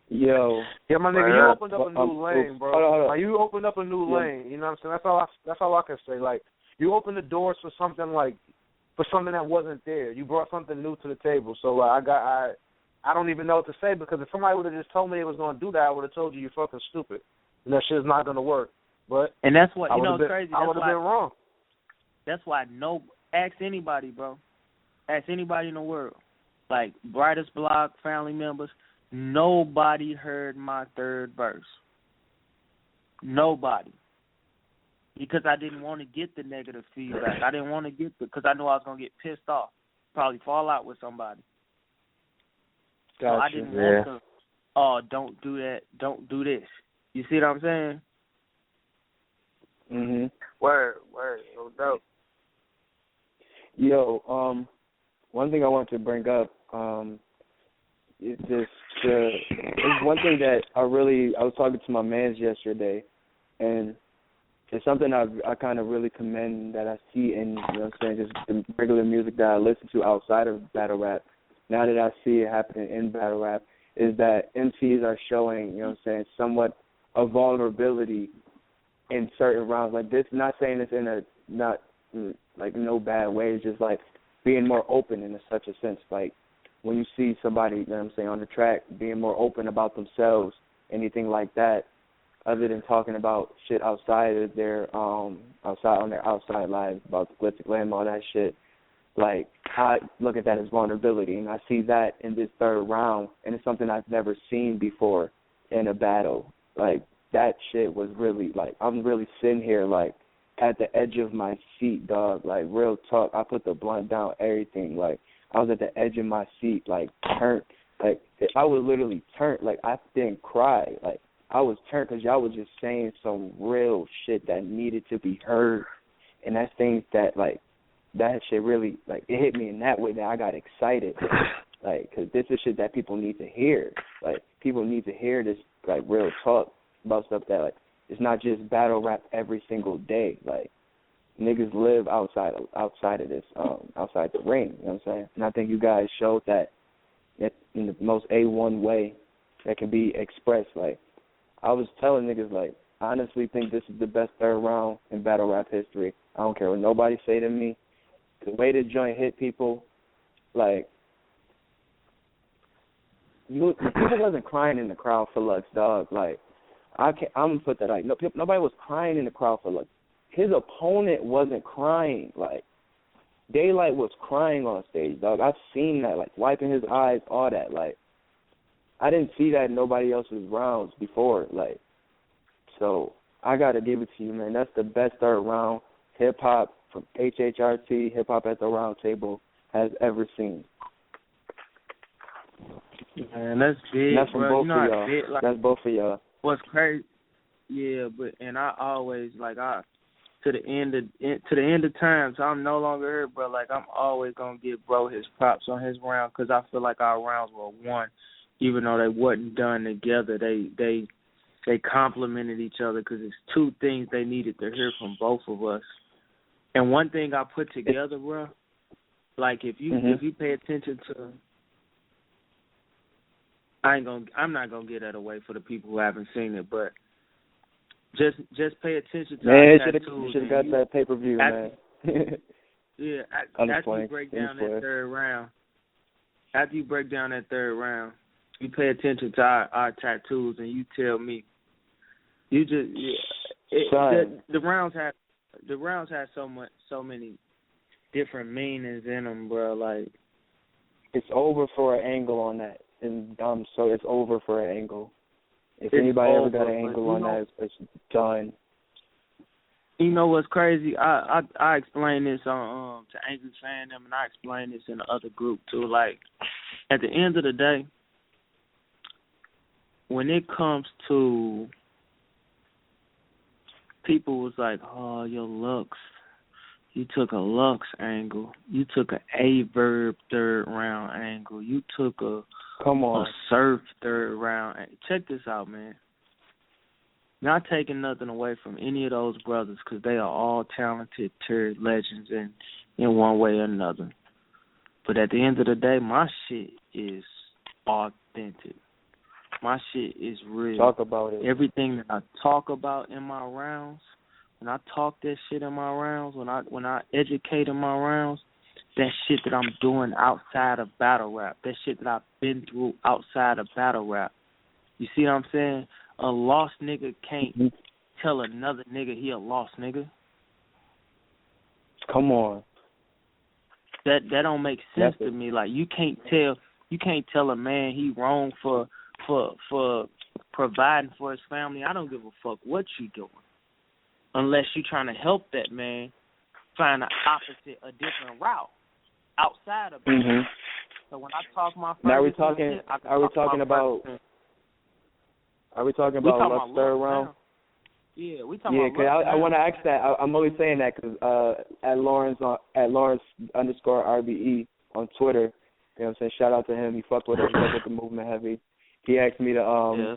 Yo. Yeah, my nigga, you opened up a new lane, bro. Hold on. Like, you opened up a new lane, you know what I'm saying? That's all I can say. Like, you opened the doors for something that wasn't there. You brought something new to the table. So I don't even know what to say because if somebody would have just told me they was going to do that, I would have told you you're fucking stupid. And that shit's not going to work. But and that's what, it's crazy. I would have been wrong. That's why ask anybody, bro. Ask anybody in the world. Like, Brightest Block, family members, nobody heard my third verse. Nobody. Because I didn't want to get the negative feedback. I didn't want to get because I knew I was going to get pissed off. Probably fall out with somebody. Gotcha. So I didn't want to, don't do that, don't do this. You see what I'm saying? Mhm. Word, no doubt. Yo, one thing I want to bring up is this. It's one thing that I was talking to my mans yesterday, and it's something I kind of really commend that I see in, you know what I'm saying, just the regular music that I listen to outside of battle rap. Now that I see it happening in battle rap, is that MCs are showing, you know what I'm saying, somewhat of vulnerability in certain rounds. Like this, not saying this in a not like no bad way, it's just like being more open in such a sense. Like when you see somebody, you know what I'm saying, on the track being more open about themselves, anything like that, other than talking about shit outside of their outside lives, about the glitzy glam, all that shit. Like, I look at that as vulnerability, and I see that in this third round, and it's something I've never seen before in a battle. Like, that shit was really, like, I'm really sitting here, like, at the edge of my seat, dog. Like, real talk, I put the blunt down, everything. Like, I was at the edge of my seat, like, turned. Like, I was literally turned. Like, I didn't cry. Like, I was turned because y'all was just saying some real shit that needed to be heard. And that's things that, like, that shit really, like, it hit me in that way that I got excited. Like, because this is shit that people need to hear. Like, people need to hear this, like, real talk about stuff that, like, it's not just battle rap every single day. Like, niggas live outside of this, outside the ring, you know what I'm saying? And I think you guys showed that in the most A1 way that can be expressed. Like, I was telling niggas, like, I honestly think this is the best third round in battle rap history. I don't care what nobody say to me. The way the joint hit people, like, people wasn't crying in the crowd for Lux, dog. Like, I'm gonna put that, like, nobody was crying in the crowd for Lux. His opponent wasn't crying. Like, Daylyt was crying on stage, dog. I've seen that, like, wiping his eyes, all that. Like, I didn't see that in nobody else's rounds before. Like, so I got to give it to you, man. That's the best third round hip-hop from Hhrt, hip-hop at the round table, has ever seen. Man, that's big, and that's from bro. both of y'all. Big, like, that's both of y'all. What's crazy? Yeah, but and I always to the end of time, so I'm no longer here, bro. Like I'm always gonna give bro his props on his round because I feel like our rounds were won, even though they wasn't done together. They complemented each other because it's two things they needed to hear from both of us. And one thing I put together, bro, like if you pay attention to, I'm not gonna get that away for the people who haven't seen it, but just pay attention to. Man, you should have got that pay-per-view, man. Yeah, after you break down that third round, you pay attention to our tattoos, and you tell me. You just the rounds had so many different meanings in them, bro. Like it's over for an angle on that, and so it's over for an angle. If anybody ever got an angle on that, it's done. You know what's crazy? I explained this on to Angry Fan them, and I explained this in the other group too. Like at the end of the day, when it comes to people was like, oh, your looks. You took a looks angle. You took a verb third round angle. You took a surf third round. Check this out, man. Not taking nothing away from any of those brothers because they are all talented, turd legends in one way or another. But at the end of the day, my shit is authentic. My shit is real. Talk about it. Everything that I talk about in my rounds, when I talk that shit in my rounds, when I educate in my rounds, that shit that I'm doing outside of battle rap, that shit that I've been through outside of battle rap. You see what I'm saying? A lost nigga can't tell another nigga he a lost nigga. Come on. That don't make sense to me. Like you can't tell a man he wrong for providing for his family. I don't give a fuck what you doing, unless you're trying to help that man find the opposite, a different route outside of it. So when I talk my first, now are we talking about Lux third round? Yeah, we talking about. Yeah, because I want to ask that. I'm only saying that because at Lawrence _RBE on Twitter, you know what I'm saying? Shout out to him. He fucked with us. He fucked with the movement heavy. He asked me to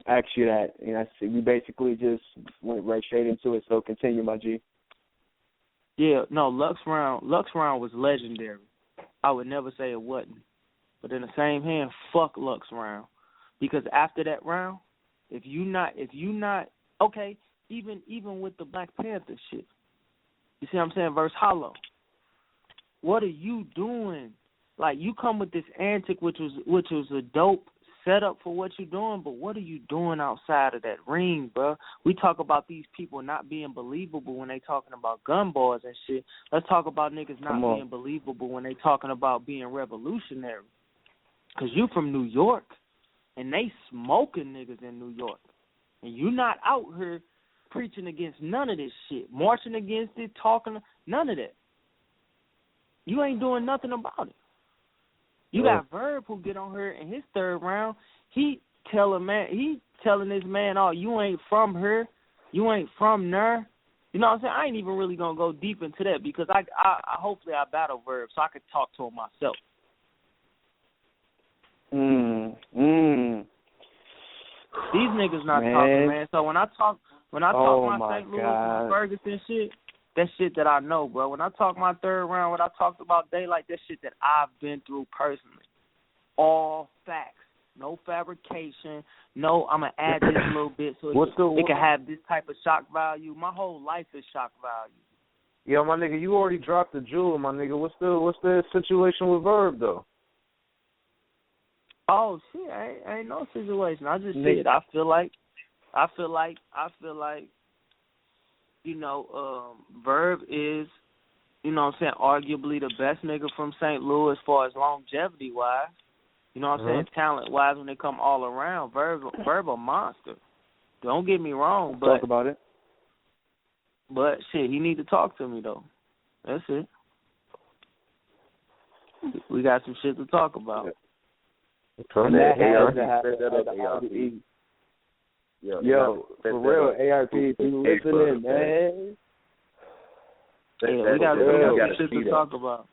ask you that. You know, we basically just went right straight into it. So continue, my G. Yeah, no, Lux round was legendary. I would never say it wasn't. But in the same hand, fuck Lux round, because after that round, if you not okay, even with the Black Panther shit, you see what I'm saying? Verse Hollow. What are you doing? Like you come with this antic, which was a dope setup for what you're doing, but what are you doing outside of that ring, bro? We talk about these people not being believable when they talking about gun bars and shit. Let's talk about niggas not being believable when they talking about being revolutionary. Because you from New York, and they smoking niggas in New York. And you not out here preaching against none of this shit, marching against it, talking, none of that. You ain't doing nothing about it. You got Verb who get on here in his third round. He telling this man, oh, you ain't from here, you ain't from there. You know what I'm saying? I ain't even really gonna go deep into that because I hopefully I battle Verb so I could talk to him myself. These niggas not talking, man. So when I talk my St. Louis and Ferguson shit, that shit that I know, bro. When I talk my third round, when I talked about Daylyt, that shit that I've been through personally. All facts. No fabrication. No, I'm going to add this a little bit so it can have this type of shock value. My whole life is shock value. Yo, my nigga, you already dropped the jewel, my nigga. What's the situation with Verb, though? Oh, shit, ain't no situation. I just said I feel like, you know, Verb is, you know what I'm saying, arguably the best nigga from St. Louis as far as longevity-wise. You know what I'm saying? Talent-wise, when they come all around, Verb a monster. Don't get me wrong, but talk about it. But shit, he need to talk to me though. That's it. We got some shit to talk about. And that has to ARP, happen. set that up, ARP. Yo, for real, ARP, if you listening, man. Yeah, we got some shit to talk about.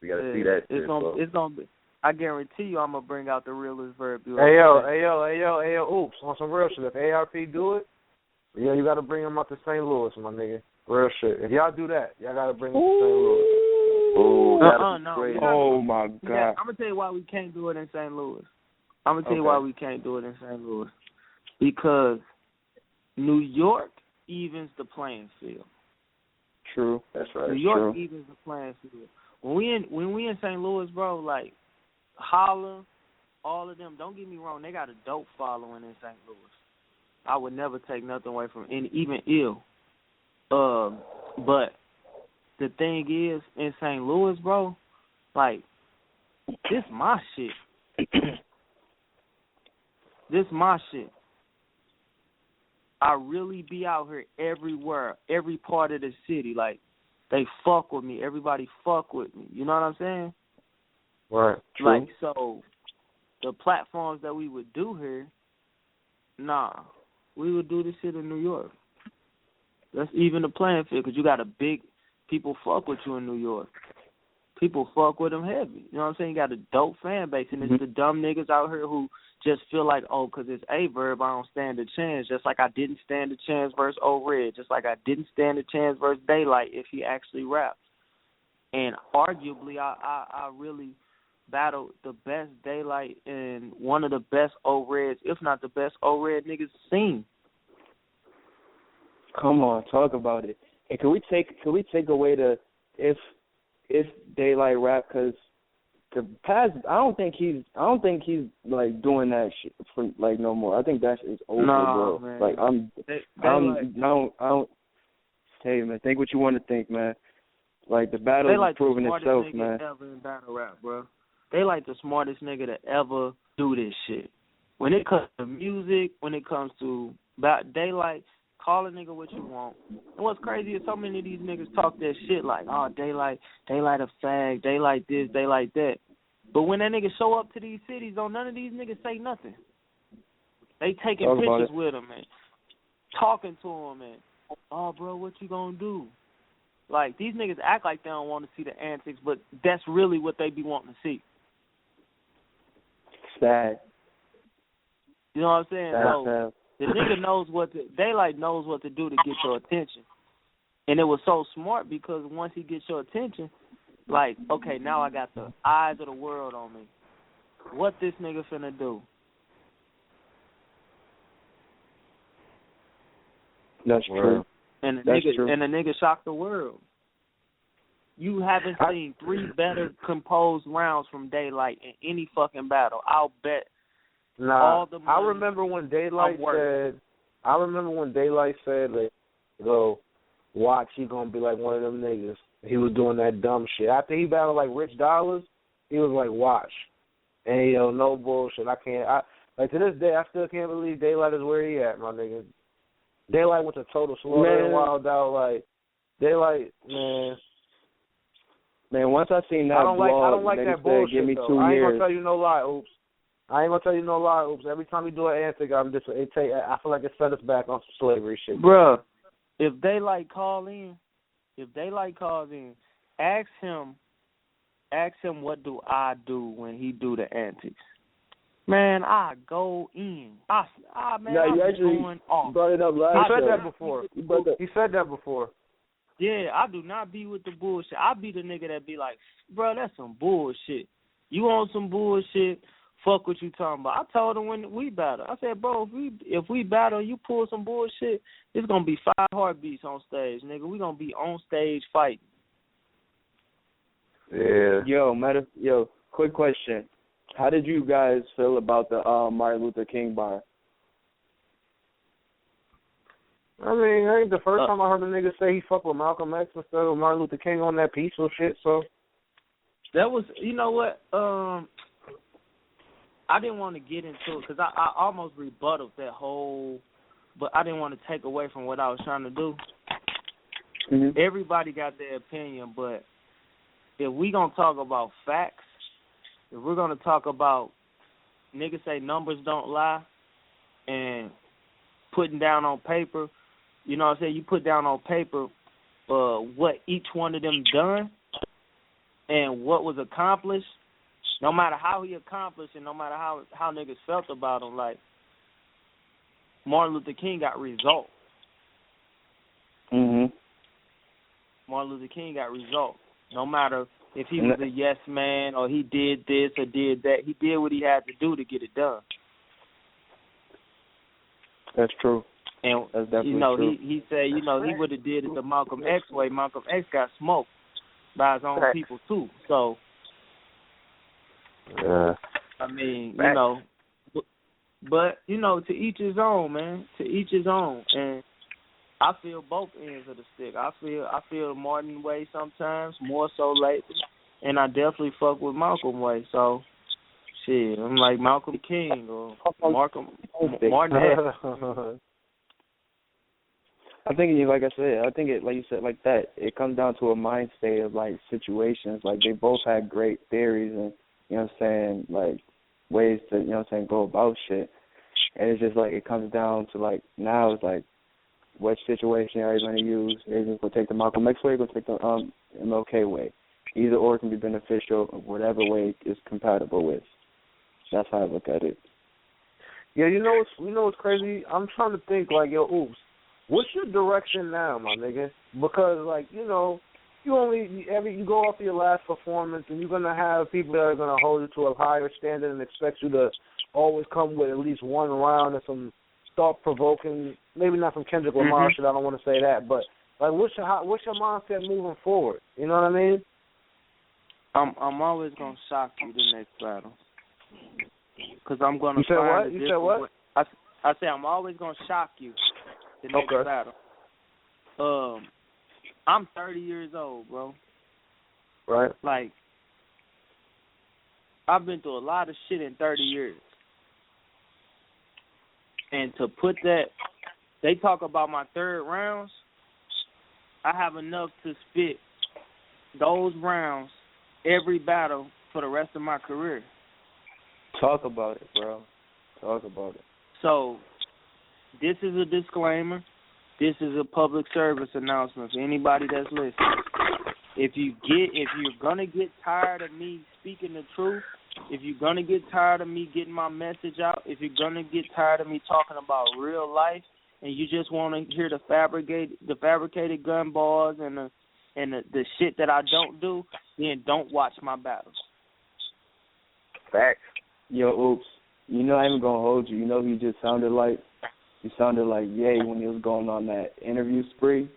We gotta see that shit, it's gonna be. I guarantee you, I'm gonna bring out the realest verb. Hey yo, oops, on some real shit. If ARP do it, yeah, you gotta bring him out to St. Louis, my nigga. Real shit. If y'all do that, y'all gotta bring him to St. Louis. No. Oh my God. Yeah, I'm gonna tell you why we can't do it in St. Louis. I'm gonna tell you why we can't do it in St. Louis. Because New York evens the playing field. True. That's right. New York evens the playing field. When we in St. Louis, bro, like Holla, all of them. Don't get me wrong, they got a dope following in St. Louis. I would never take nothing away from even ill. But the thing is, in St. Louis, bro, like this my shit. This my shit. I really be out here everywhere, every part of the city. Like, they fuck with me. Everybody fuck with me. You know what I'm saying? Right. True. Like, so the platforms that we would do here, we would do this shit in New York. That's even the playing field, because you got a big, people fuck with you in New York. People fuck with them heavy. You know what I'm saying? You got a dope fan base, and it's the dumb niggas out here who just feel like, oh, because it's a verb, I don't stand a chance. Just like I didn't stand a chance versus Red. Just like I didn't stand a chance versus Daylyt if he actually raps. And arguably, I really battled the best Daylyt and one of the best Reds, if not the best Red niggas seen. Come on, talk about it. And can we take away the if Daylyt rap, because the past, I don't think he's like doing that shit for like no more. I think that shit is over, bro. Man. Like I don't. Hey man, think what you want to think, man. Like the battle is proving itself, man. Ever in battle rap, bro. They like the smartest nigga to ever do this shit. When it comes to music, when it comes to Daylyt, call a nigga what you want. And what's crazy is so many of these niggas talk that shit like, oh, Daylyt a fag, Daylyt this, Daylyt that. But when that nigga show up to these cities, don't none of these niggas say nothing. They taking pictures with him and talking to him and, oh, bro, what you gonna do? Like, these niggas act like they don't want to see the antics, but that's really what they be wanting to see. Sad. You know what I'm saying? So the nigga knows Daylyt knows what to do to get your attention. And it was so smart because once he gets your attention, like, okay, now I got the eyes of the world on me. What this nigga finna do? That's true. And the nigga shocked the world. You haven't seen 3 better composed rounds from Daylyt in any fucking battle. I'll bet. Nah, I remember when Daylyt said, like, yo, watch, he gonna be like one of them niggas. He was doing that dumb shit. After he battled like Rich Dollars, he was like, watch. And yo, no bullshit. Like to this day, I still can't believe Daylyt is where he at, my nigga. Daylyt went to total slaughter and wild out. Like Daylyt, man. Once I seen that, I don't like that bullshit. Give me though. 2 years. I ain't gonna tell you no lie, Oops. I ain't gonna tell you no lie, Oops. Every time we do an antic, I feel like it set us back on some slavery shit. Bruh, if Daylyt calls in, ask him what do I do when he do the antics. Man, I go in. Man, no, you I'm actually going off. Brought it up last He said that before. Yeah, I do not be with the bullshit. I be the nigga that be like, bro, that's some bullshit. You on some bullshit? Fuck what you talking about. I told him when we battle. I said, bro, if we battle, you pull some bullshit, it's gonna be 5 heartbeats on stage, nigga. We gonna be on stage fighting. Yeah. Yo, quick question. How did you guys feel about the Martin Luther King bar? I mean, I ain't the first time I heard a nigga say he fuck with Malcolm X instead of Martin Luther King on that peaceful shit, so. That was, you know what, I didn't want to get into it because I almost rebutted that whole, but I didn't want to take away from what I was trying to do. Everybody got their opinion, but if we gonna talk about facts, if we're gonna talk about niggas say numbers don't lie, and putting down on paper, you know what I'm saying? You put down on paper what each one of them done and what was accomplished. No matter how he accomplished, and no matter how niggas felt about him, like Martin Luther King got results. Martin Luther King got results. No matter if he was a yes man or he did this or did that, he did what he had to do to get it done. That's true. And that's definitely true. he said, he would have did it the Malcolm X way. Malcolm X got smoked by his own people too. So, I mean, but to each his own, man. To each his own. And I feel both ends of the stick. I feel the Martin way sometimes, more so lately, and I definitely fuck with Malcolm way. So, shit, I'm like Malcolm King or Martin X. I think, like I said, like you said, like that, it comes down to a mind state of, like, situations. Like, they both had great theories and, you know what I'm saying, like, ways to, you know what I'm saying, go about shit. And it's just, like, it comes down to, like, now it's, like, what situation are you going to use? Are you going to take the Malcolm X way or going to take the MLK way? Either or can be beneficial, whatever way is compatible with. That's how I look at it. Yeah, you know what's crazy? I'm trying to think, like, yo, Oops, what's your direction now, my nigga? Because, like, you go off of your last performance, and you're gonna have people that are gonna hold you to a higher standard and expect you to always come with at least one round of some thought-provoking. Maybe not from Kendrick Lamar shit. I don't want to say that, but like, what's your mindset moving forward? You know what I mean? I'm always gonna shock you the next battle, because I'm gonna. You said what? You said what? I say I'm always gonna shock you the next battle. I'm 30 years old, bro. Right. Like, I've been through a lot of shit in 30 years. And to put that, they talk about my third rounds, I have enough to spit those rounds every battle for the rest of my career. Talk about it, bro. Talk about it. So, this is a disclaimer. This is a public service announcement for anybody that's listening. If you're gonna get tired of me speaking the truth, if you're gonna get tired of me getting my message out, if you're gonna get tired of me talking about real life, and you just want to hear the fabricated gun balls and the shit that I don't do, then don't watch my battles. Facts. Yo, Oops, I ain't gonna hold you. You just sounded like. You sounded like Ye when he was going on that interview spree.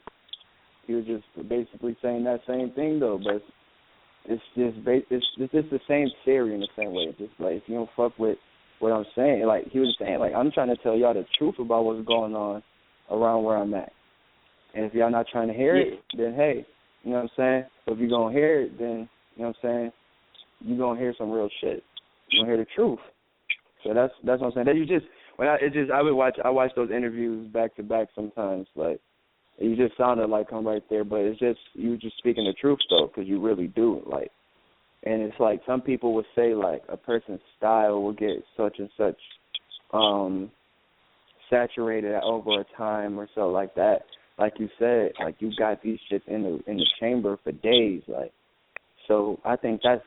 He was just basically saying that same thing, though. But it's just the same theory in the same way. It's just like, if you don't fuck with what I'm saying, like he was saying, like, I'm trying to tell y'all the truth about what's going on around where I'm at. And if y'all not trying to hear it, then hey, you know what I'm saying? But if you're gonna hear it, then you know what I'm saying, you're gonna hear some real shit. You're gonna hear the truth. So that's what I'm saying. That you just. I watch those interviews back to back sometimes. Like, you just sounded like I'm right there, but it's just you just speaking the truth though, because you really do. Like, and it's like some people would say like a person's style will get such and such saturated over a time or so like that. Like you said, like you got these shits in the chamber for days. Like, so I think that's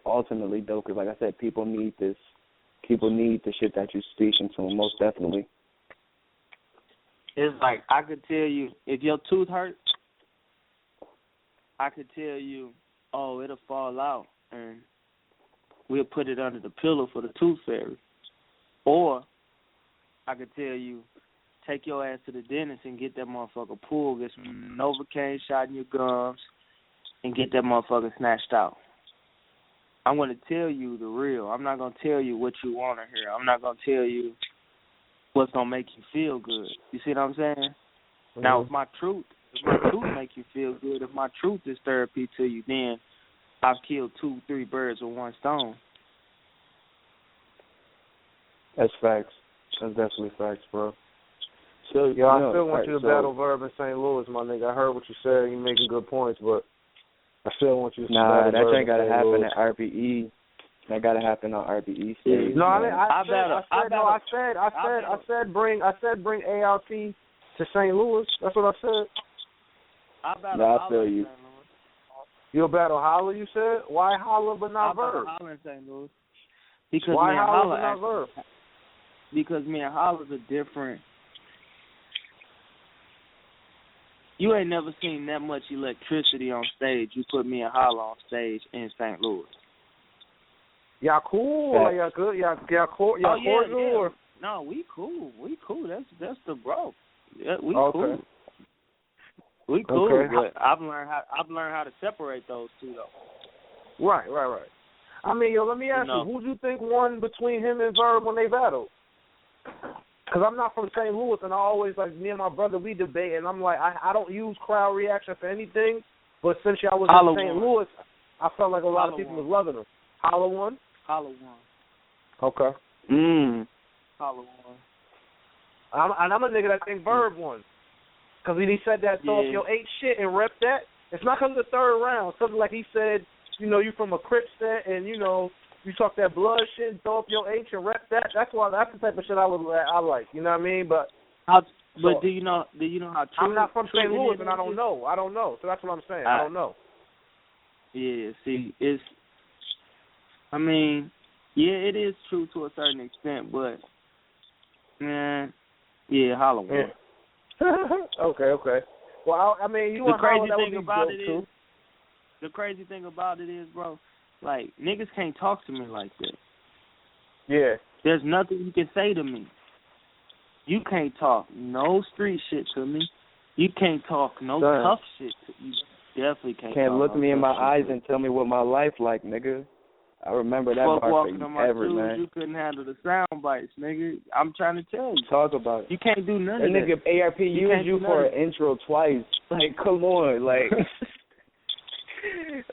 ultimately dope, because like I said, people need this. People need the shit that you're speaking to them, most definitely. It's like, I could tell you, if your tooth hurts, I could tell you, oh, it'll fall out, and we'll put it under the pillow for the tooth fairy. Or I could tell you, take your ass to the dentist and get that motherfucker pulled, get some Novocaine shot in your gums, and get that motherfucker snatched out. I'm going to tell you the real. I'm not going to tell you what you want to hear. I'm not going to tell you what's going to make you feel good. You see what I'm saying? Mm-hmm. Now, if my truth make you feel good, if my truth is therapy to you, then I've killed 2-3 birds with one stone. That's facts. That's definitely facts, bro. So, Yo, I still want you to battle Verb in St. Louis, my nigga. I heard what you said. You're making good points, but I still want you to battle that Verb ain't gotta in St. happen Louis. at RPE. That gotta happen on RPE stage. No, man. I said bring ARP to St. Louis. That's what I said. I feel you. You'll battle Holla, you said? Why Holla but not Verb? Holla in St. Louis. Because Why me and Holla Holla but not Verb? Because me and Holla's a different. You ain't never seen that much electricity on stage. You put me and Holla on stage in St. Louis. Y'all cool? Or y'all good? Y'all cordial? Or? No, we cool. That's the bro. Yeah, we Okay. cool. We cool, Okay. but I've learned how to separate those two though. Right. I mean, yo, let me ask you, who do you think won between him and Verb when they battled? Because I'm not from St. Louis, and I always, like, me and my brother, we debate, and I'm like, I don't use crowd reaction for anything, but since y'all was in St. Louis, I felt like a lot of people was loving him. Holla won? Holla won. Okay. Holla won. I'm a nigga that think Verb won. Because he said that, throw up your 8 shit and rep that. It's not because of the third round. Something like he said, you know, you from a Crip set and, you know, you talk that blood shit and throw up your H and rep that. That's the type of shit I like. You know what I mean? But do you know how true? I'm not from St. Louis and I don't know. So that's what I'm saying. I don't know. Yeah, see, it is true to a certain extent, but Holla won. Okay. Well, I mean, you the and crazy Holla, thing about it is, the crazy thing about it is, bro, like, niggas can't talk to me like that. Yeah. There's nothing you can say to me. You can't talk no street shit to me. You can't talk no tough shit to me. You definitely can't look me in my eyes and tell me what my life like, nigga. I remember that bar forever, man. You couldn't handle the sound bites, nigga. I'm trying to tell you. Talk about it. You can't do none that of that. Nigga, ARP used you for an intro twice. Like, come on, like,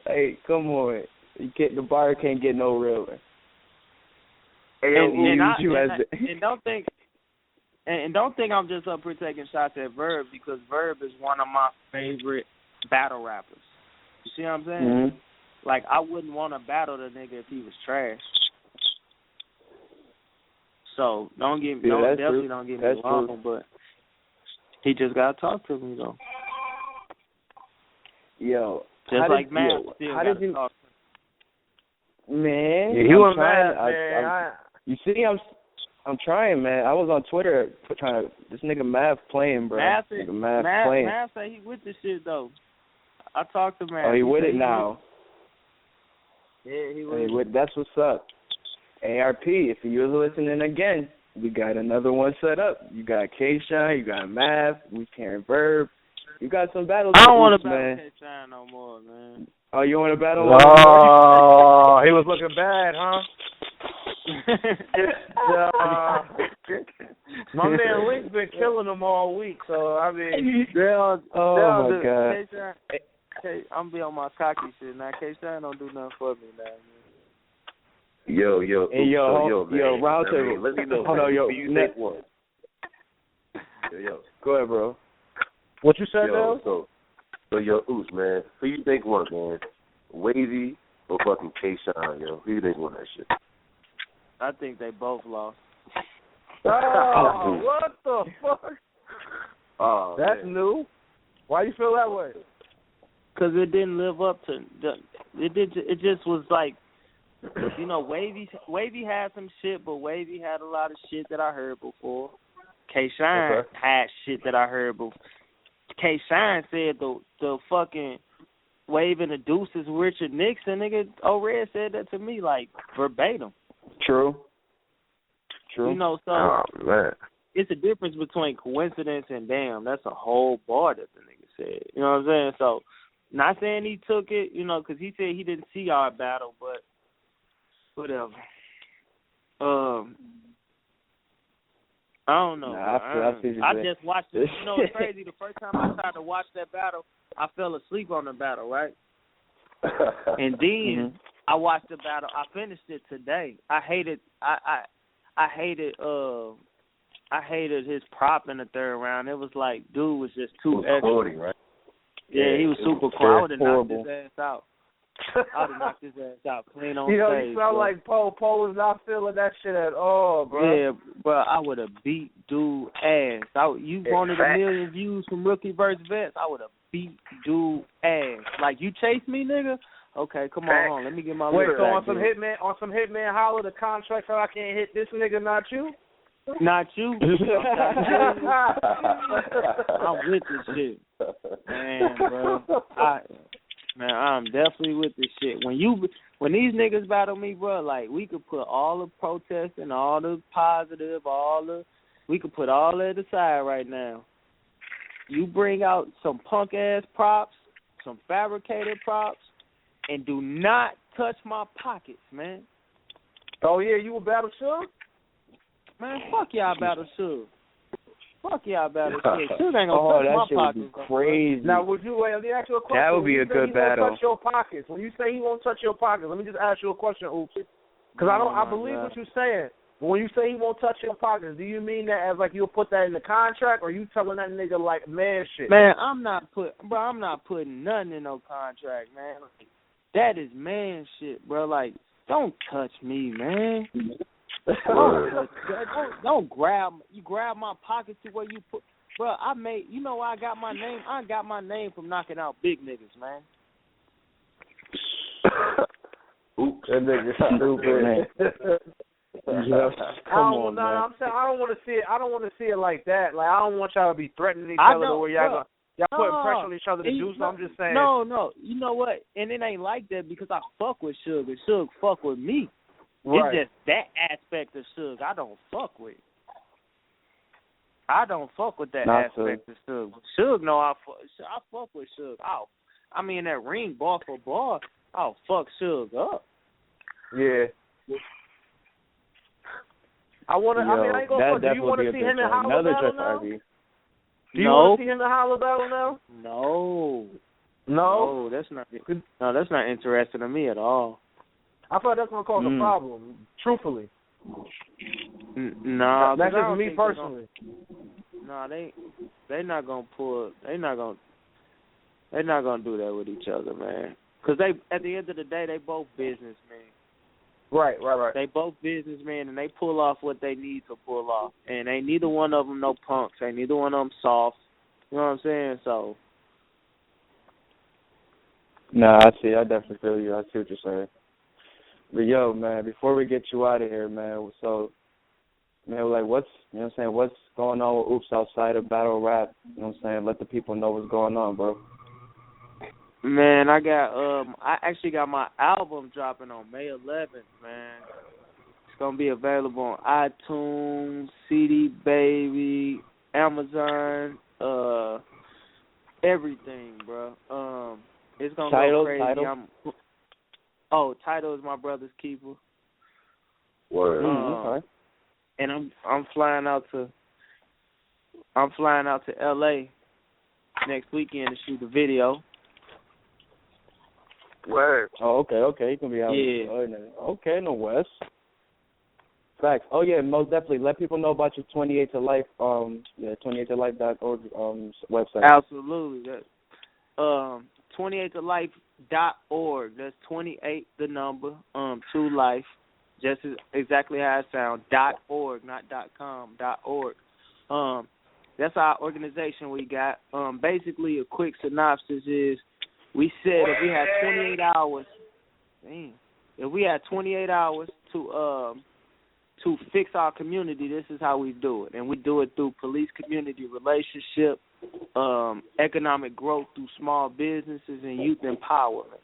hey, come on. The bar can't get no realer. And don't think I'm just up here taking shots at Verb, because Verb is one of my favorite battle rappers. You see what I'm saying? Mm-hmm. Like, I wouldn't want to battle the nigga if he was trash. So don't get me wrong, but he just gotta talk to me though. Yo, just like Matt still gotta talk to me. Man, yeah, he was mad, man. You see, I'm trying, man. I was on Twitter trying to. This nigga Mav playing, bro. Mav playing. Mav say he with the shit though. I talked to Mav. Oh, he with it now. Yeah, he with it. That's what's up. ARP, if you're listening again, we got another one set up. You got K-Shine, you got Mav, we carrying Verb. You got some battles. I don't want to battle K-Shine no more, man. Oh, you want to battle? Oh, he was looking bad, huh? My man Link's been killing them all week, so I mean, oh my God. K-Shine, I'm be on my cocky shit now. K-Shine don't do nothing for me now, man. Yo, round table. Let me know. Hold on, yo. Who you think won? Yo. Go ahead, bro. What you said, though? So, Ooops, man. Who you think won, man? Wavy or fucking K-Shine, yo? Who you think won that shit? I think they both lost. Oh, what the fuck? Oh, that's new. Why you feel that way? Because it didn't live up to it just was like, you know, Wavy had some shit, but Wavy had a lot of shit that I heard before. K-Shine had shit that I heard before. K-Shine said the fucking Wave and the Deuces Richard Nixon, nigga. Red said that to me, like, verbatim. True. You know, so man. It's a difference between coincidence and damn. That's a whole bar that the nigga said. You know what I'm saying? So, not saying he took it, you know, because he said he didn't see our battle, but whatever. I don't know. I just watched it. You know, it's crazy. The first time I tried to watch that battle, I fell asleep on the battle, right? And then I watched the battle. I finished it today. I hated I hated his prop in the third round. It was like, dude was just too extra. Cordy, right? Yeah, he was super cool. I would have knocked his ass out. I would have knocked his ass out clean on stage. You sound like Poe. Poe was not feeling that shit at all, bro. Yeah, bro, I would have beat dude ass. You wanted a million views from Rookie versus Vets, I would have beat dude ass. Like, you chased me, nigga? Okay, come on, let me get my Wait, lip so back, on some Hitman Holler, the contract so I can't hit this nigga, not you? Not you. I'm with this shit. Man, bro. I'm definitely with this shit. When these niggas battle me, bro, like, we could put all the protesting, all the positive, we could put all that aside right now. You bring out some punk ass props, some fabricated props, and do not touch my pockets, man. Oh yeah, you will battle Suge? Man, fuck y'all battle Suge. Fuck y'all battle Suge. Suge ain't gonna touch my pockets. Crazy. Now, let me ask you a question. That would be a good battle. Touch your pockets. When you say he won't touch your pockets, let me just ask you a question, Oops. Because I believe what you're saying. But when you say he won't touch your pockets, do you mean that as like you'll put that in the contract, or you telling that nigga like man shit? Man, I'm not putting nothing in no contract, man. Like, that is man shit, bro. Like, don't touch me, man. Don't grab my pocket to where you put, bro. I got my name. I got my name from knocking out big niggas, man. Oops, that nigga stupid, man. Come on, man. I'm saying I don't want to see it. I don't want to see it like that. Like, I don't want y'all to be threatening each other the way y'all putting pressure on each other to do something. I'm just saying. No. You know what? And it ain't like that because I fuck with Suge and Suge fuck with me. Right. It's just that aspect of Suge I don't fuck with. I don't fuck with that aspect of Suge. Suge, no, I fuck with Suge. I mean, that ring, bar for bar, I'll fuck Suge up. Yeah. I ain't gonna fuck. Do you want to see him in Holler battle now? Do you want to see him in Holler battle now? No. No? No, that's not interesting to me at all. I thought that's gonna cause a problem. Truthfully. No, that's just me personally. No, they not gonna pull. They're not gonna do that with each other, man. Because at the end of the day, they both businessmen. Right. They both businessmen, and they pull off what they need to pull off. And ain't neither one of them no punks. Ain't neither one of them soft. You know what I'm saying? So. Nah, I see. I definitely feel you. I see what you're saying. But yo, man, before we get you out of here, man, so, man, like, what's going on with Oops outside of battle rap? You know what I'm saying? Let the people know what's going on, bro. Man, I actually got my album dropping on May 11th, man. It's gonna be available on iTunes, CD Baby, Amazon, everything, bro. It's gonna go crazy. Title is my brother's keeper. Word. Okay. And I'm flying out to LA next weekend to shoot the video. Word. Oh, okay. You can be out. Yeah. Okay, in the West. Facts. Oh yeah, most definitely. Let people know about your 28 to Life. 28tolife.org website. Absolutely. That 28tolife.org. That's 28 the number to life. Just exactly how it sounds. .org, not .com. .org. That's our organization we got. Basically, a quick synopsis is we said if we had 28 hours, if we had 28 hours to fix our community, this is how we do it. And we do it through police-community relationship, economic growth through small businesses, and youth empowerment.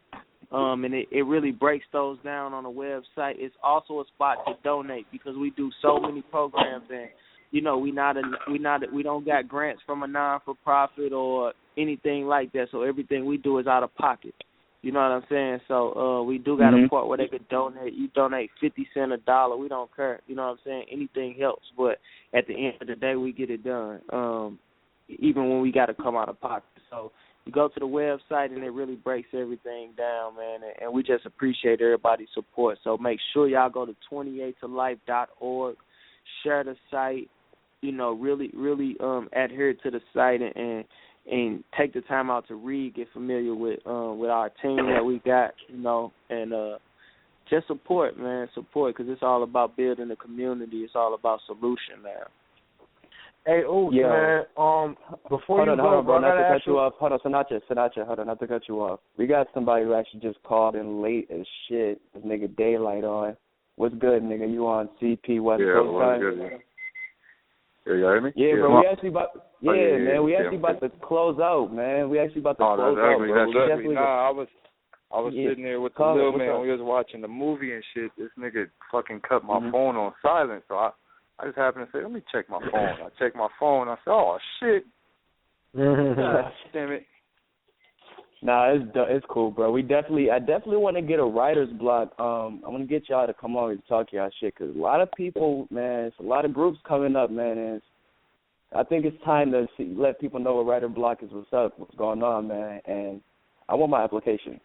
And it really breaks those down on the website. It's also a spot to donate because we do so many programs, and we don't got grants from a non-for-profit or anything like that. So everything we do is out of pocket. You know what I'm saying? So we do got a part where they could donate. You donate 50 cents, $1. We don't care. You know what I'm saying? Anything helps. But at the end of the day, we get it done, even when we got to come out of pocket. So you go to the website, and it really breaks everything down, man. And we just appreciate everybody's support. So make sure y'all go to 28tolife.org, share the site, really adhere to the site and take the time out to read, get familiar with our team that we got, and just support, because it's all about building a community. It's all about solution, man. Hey, man. Before hold you on, go, bro, not to cut you you off. Hold on, Sinatra, hold on, not to cut you off. We got somebody who actually just called in late as shit. This nigga Daylyt on. What's good, nigga? You on CP West Coast time? Good. Yeah, you hear me? Yeah, bro. We actually about man. We actually about to close out, man. We actually about to close out, bro. That's ugly. Nah, I was sitting there with the little man. We was watching the movie and shit. This nigga fucking cut my phone on silent, so I just happened to say, let me check my phone. I checked my phone. I said, oh shit. God damn it. Nah, it's cool, bro. I definitely want to get a writer's block. I want to get y'all to come on and talk y'all shit, because a lot of people, man, it's a lot of groups coming up, man, and I think it's time to let people know what writer block is, what's up, what's going on, man, and I want my application.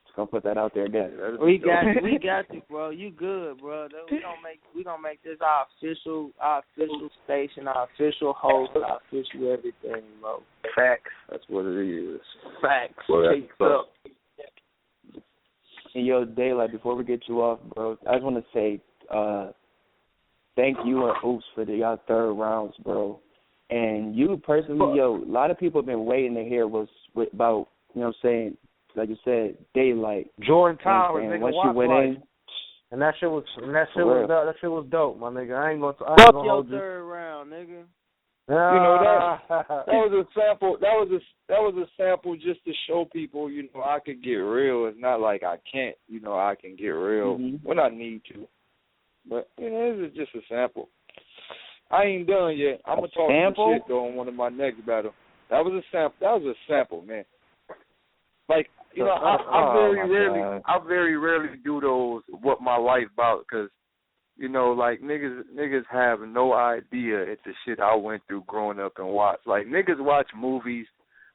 Just gonna put that out there again. We got you, bro. You good, bro. We gonna make this our official station, our official host, our official everything, bro. Facts. That's what it is. Facts. Well, up. And yo, Daylyt, before we get you off, bro, I just want to say thank you and Oops for y'all third rounds, bro. And you personally, a lot of people have been waiting to hear about, like you said, Daylyt. Jordan Towers, and nigga, once you went in, and that shit was dope, my nigga. I ain't gonna fuck your third round, nigga. That was a sample. That was a sample just to show people, I could get real. It's not like I can't, I can get real when I need to. But this is just a sample. I ain't done yet. I'm gonna talk some shit though on one of my next battles. That was a sample, man. Like I very rarely do those. What my life about, because like niggas have no idea at the shit I went through growing up and watch. Like niggas watch movies,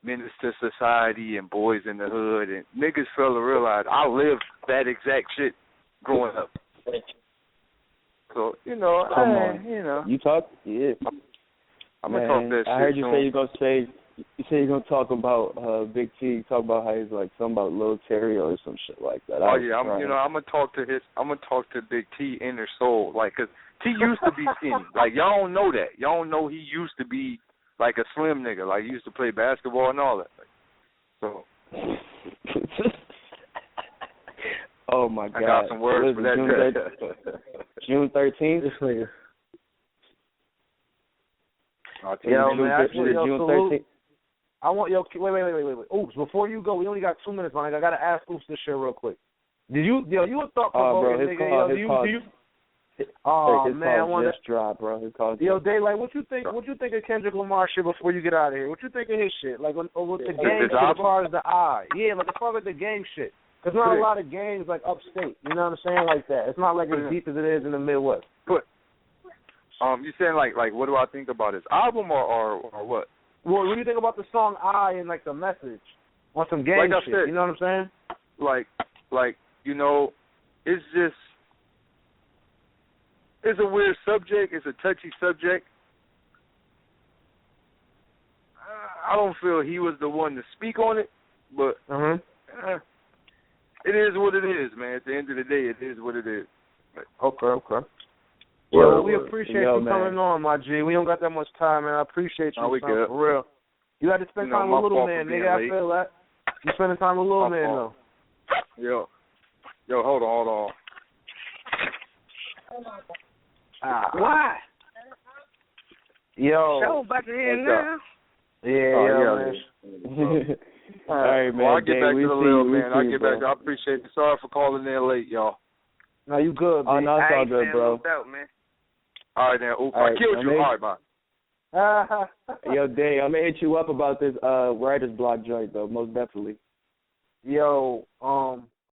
Menace to Society and Boys in the Hood, and niggas fail to realize I lived that exact shit growing up. So you talk, yeah. I'm gonna talk that shit. I heard you say you're gonna talk about Big T. Talk about how he's like something about Lil Terry or some shit like that. I'm gonna talk to Big T inner soul, like, 'cause T used to be skinny. Like y'all don't know that. Y'all don't know he used to be like a slim nigga. Like he used to play basketball and all that. So. Oh my God! I got some words for that. June 13th. Yo, man, June 13th. I want wait. Oops, before you go, we only got 2 minutes, man. I gotta ask Oops this shit real quick. You a thought provoking nigga? Man, I want to drop, bro. Daylyt, what you think of Kendrick Lamar shit before you get out of here? What you think of his shit? Like with the game shit as far as the eye? Yeah, like as far as the game shit. There's not a lot of games like upstate. You know what I'm saying? Like that. It's not like as deep as it is in the Midwest. But you saying like what do I think about his album or what? Well, what do you think about the song "I" and like the message on some game like shit? Said, you know what I'm saying? It's just it's a weird subject. It's a touchy subject. I don't feel he was the one to speak on it, but it is what it is, man. At the end of the day, it is what it is. Okay. Well, we appreciate you coming on, my G. We don't got that much time, man. I appreciate you, for real. You got to spend time with little man, nigga. I feel that. You spending time with little man, though. Yo, hold on. Why? Yo. Show back in here now. Man. All right, man. Well, I'll get back to the little man. I'll get back. I appreciate it. Sorry for calling in late, y'all. No, you good, man. Oh, no, it's all good, bro. No doubt, man. All right, then. I killed you. All right, bye. Yo, Day, I'm going to hit you up about this writer's block joint, though, most definitely. Yo,